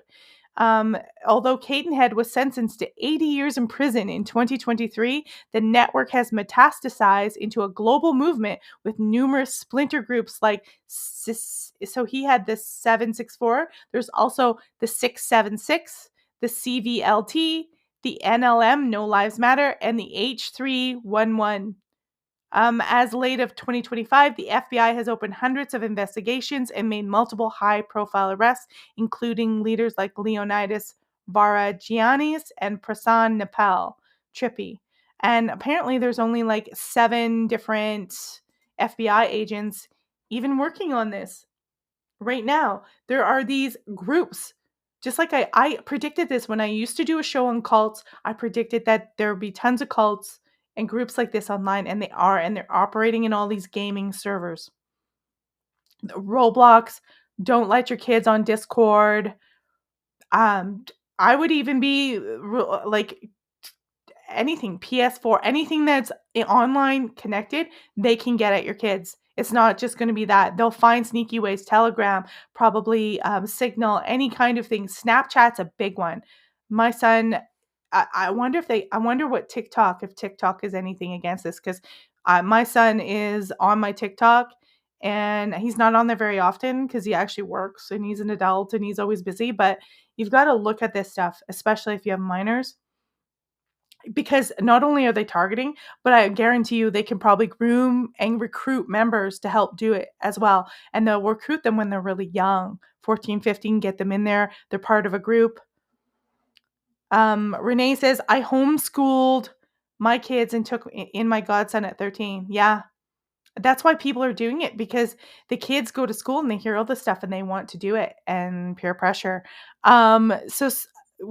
Although Cadenhead was sentenced to 80 years in prison in 2023, the network has metastasized into a global movement with numerous splinter groups like so he had the 764. There's also the 676, the CVLT, the NLM, No Lives Matter, and the H311. As late of 2025, the FBI has opened hundreds of investigations and made multiple high-profile arrests, including leaders like Leonidas Varagianis and Prasanth Nepal Trippy. And apparently there's only like 7 different FBI agents even working on this. Right now, there are these groups. Just like I predicted this when I used to do a show on cults, I predicted that there would be tons of cults and groups like this online, and they're operating in all these gaming servers. Roblox, don't let your kids on Discord. I would even be like anything, PS4, anything that's online connected, they can get at your kids. It's not just going to be that. They'll find sneaky ways. Telegram, probably Signal, any kind of thing. Snapchat's a big one. My son, I wonder what TikTok, if TikTok is anything against this, because my son is on my TikTok and he's not on there very often because he actually works and he's an adult and he's always busy. But you've got to look at this stuff, especially if you have minors, because not only are they targeting, but I guarantee you they can probably groom and recruit members to help do it as well. And they'll recruit them when they're really young, 14, 15, get them in there. They're part of a group. Renee says, I homeschooled my kids and took in my godson at 13. Yeah. That's why people are doing it, because the kids go to school and they hear all this stuff and they want to do it, and peer pressure. So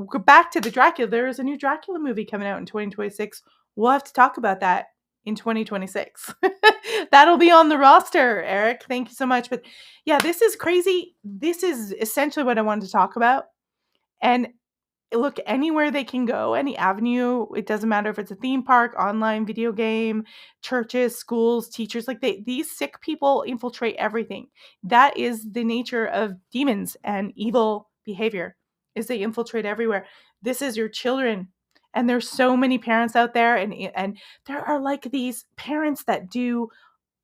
go back to the Dracula. There is a new Dracula movie coming out in 2026. We'll have to talk about that in 2026. That'll be on the roster, Eric. Thank you so much. But yeah, this is crazy. This is essentially what I wanted to talk about. And look, anywhere they can go, any avenue, it doesn't matter if it's a theme park, online video game, churches, schools, teachers, like these sick people infiltrate everything. That is the nature of demons and evil behavior, is they infiltrate everywhere. This is your children. And there's so many parents out there, and there are like these parents that do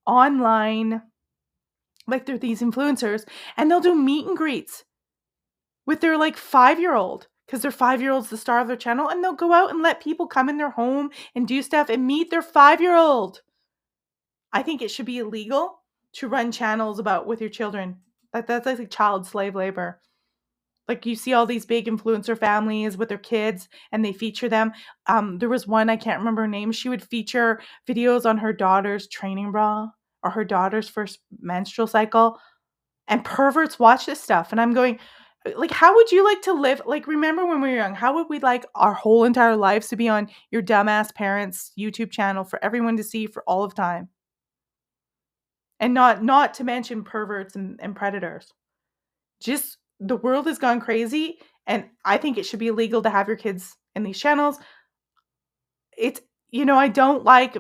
online, like they're these influencers, and they'll do meet and greets with their like 5-year-old, because their 5-year-old's the star of their channel, and they'll go out and let people come in their home and do stuff and meet their 5-year-old. I think it should be illegal to run channels about with your children. That's like child slave labor. Like you see all these big influencer families with their kids and they feature them. There was one, I can't remember her name. She would feature videos on her daughter's training bra or her daughter's first menstrual cycle. And perverts watch this stuff. And I'm going, like, how would you like to live? Like, remember when we were young, how would we like our whole entire lives to be on your dumbass parents' YouTube channel for everyone to see for all of time? And not to mention perverts and predators. Just the world has gone crazy, and I think it should be illegal to have your kids in these channels. It's, I don't like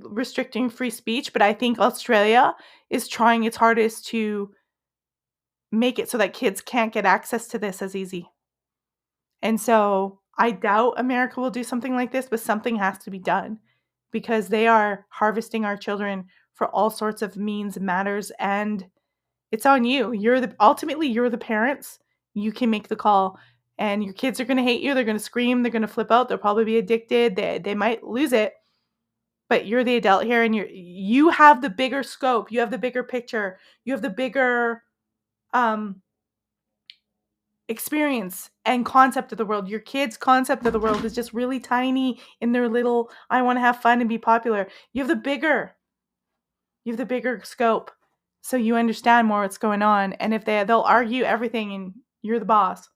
restricting free speech, but I think Australia is trying its hardest to make it so that kids can't get access to this as easy. And so I doubt America will do something like this, but something has to be done, because they are harvesting our children for all sorts of means and matters, and it's on you. Ultimately you're the parents. You can make the call, and your kids are going to hate you. They're going to scream. They're going to flip out. They'll probably be addicted. They might lose it, but you're the adult here, and you have the bigger scope. You have the bigger picture. You have the bigger experience and concept of the world. Your kids' concept of the world is just really tiny in their little, I want to have fun and be popular. You have the bigger scope, so you understand more what's going on. And if they'll argue everything and you're the boss,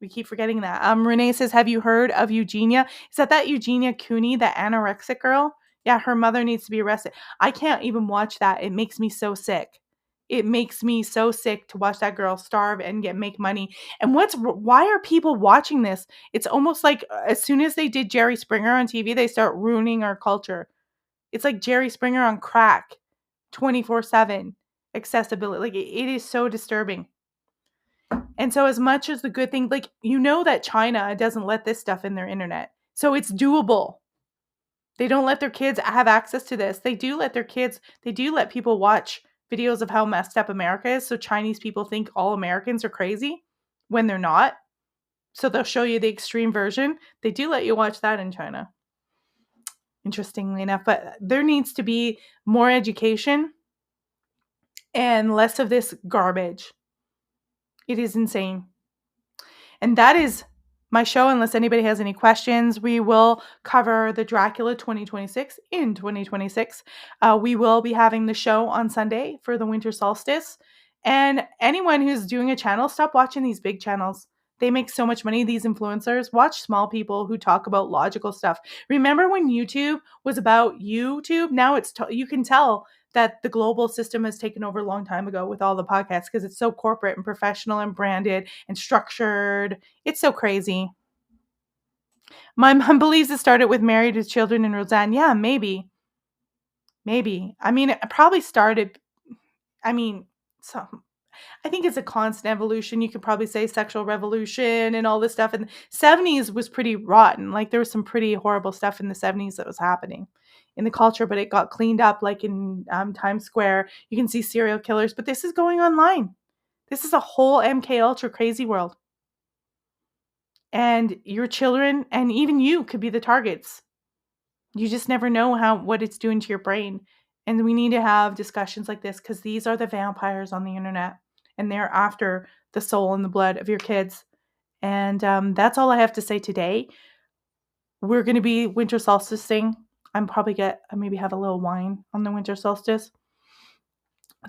We keep forgetting that. Renee says, have you heard of Eugenia? Is that Eugenia Cooney, the anorexic girl? Yeah, her mother needs to be arrested. I can't even watch that. It makes me so sick. It makes me so sick to watch that girl starve and make money. And why are people watching this? It's almost like as soon as they did Jerry Springer on TV, they start ruining our culture. It's like Jerry Springer on crack, 24/7 accessibility. Like it is so disturbing. And so as much as the good thing, like, that China doesn't let this stuff in their internet. So it's doable. They don't let their kids have access to this. They do let people watch videos of how messed up America is. So Chinese people think all Americans are crazy when they're not. So they'll show you the extreme version. They do let you watch that in China, interestingly enough. But there needs to be more education and less of this garbage. It is insane. And that is my show. Unless anybody has any questions, we will cover the Dracula 2026 in 2026. We will be having the show on Sunday for the winter solstice. And anyone who's doing a channel, stop watching these big channels. They make so much money, these influencers. Watch small people who talk about logical stuff. Remember when YouTube was about YouTube? Now you can tell that the global system has taken over a long time ago with all the podcasts because it's so corporate and professional and branded and structured. It's so crazy. My mom believes it started with Married with Children and Roseanne. Yeah, maybe. I mean, it probably started, I think it's a constant evolution. You could probably say sexual revolution and all this stuff. And the 70s was pretty rotten. Like there was some pretty horrible stuff in the 70s that was happening in the culture, but it got cleaned up. Like in Times Square, you can see serial killers, but this is going online. This is a whole MK Ultra crazy world. And your children and even you could be the targets. You just never know what it's doing to your brain. And we need to have discussions like this because these are the vampires on the internet. And they're after the soul and the blood of your kids. And that's all I have to say today. We're going to be winter solsticing. I'm probably maybe have a little wine on the winter solstice.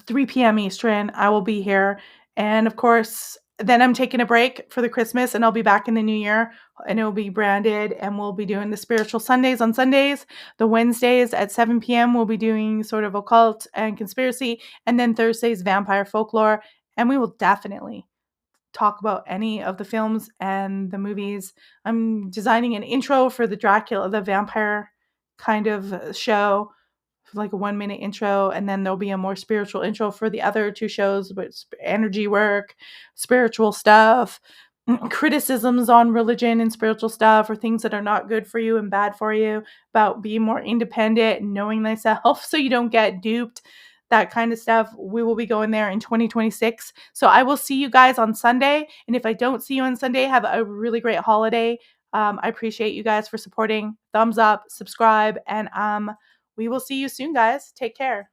3 p.m. Eastern, I will be here. And of course, then I'm taking a break for the Christmas and I'll be back in the new year and it will be branded and we'll be doing the spiritual Sundays on Sundays. The Wednesdays at 7 p.m. we'll be doing sort of occult and conspiracy. And then Thursdays, vampire folklore. And we will definitely talk about any of the films and the movies. I'm designing an intro for the Dracula, the vampire kind of show, like a 1-minute intro, and then there'll be a more spiritual intro for the other two shows, but energy work, spiritual stuff, criticisms on religion and spiritual stuff, or things that are not good for you and bad for you, about being more independent and knowing thyself so you don't get duped, that kind of stuff. We will be going there in 2026. So I will see you guys on Sunday. And if I don't see you on Sunday, have a really great holiday. I appreciate you guys for supporting. Thumbs up, subscribe, and we will see you soon, guys. Take care.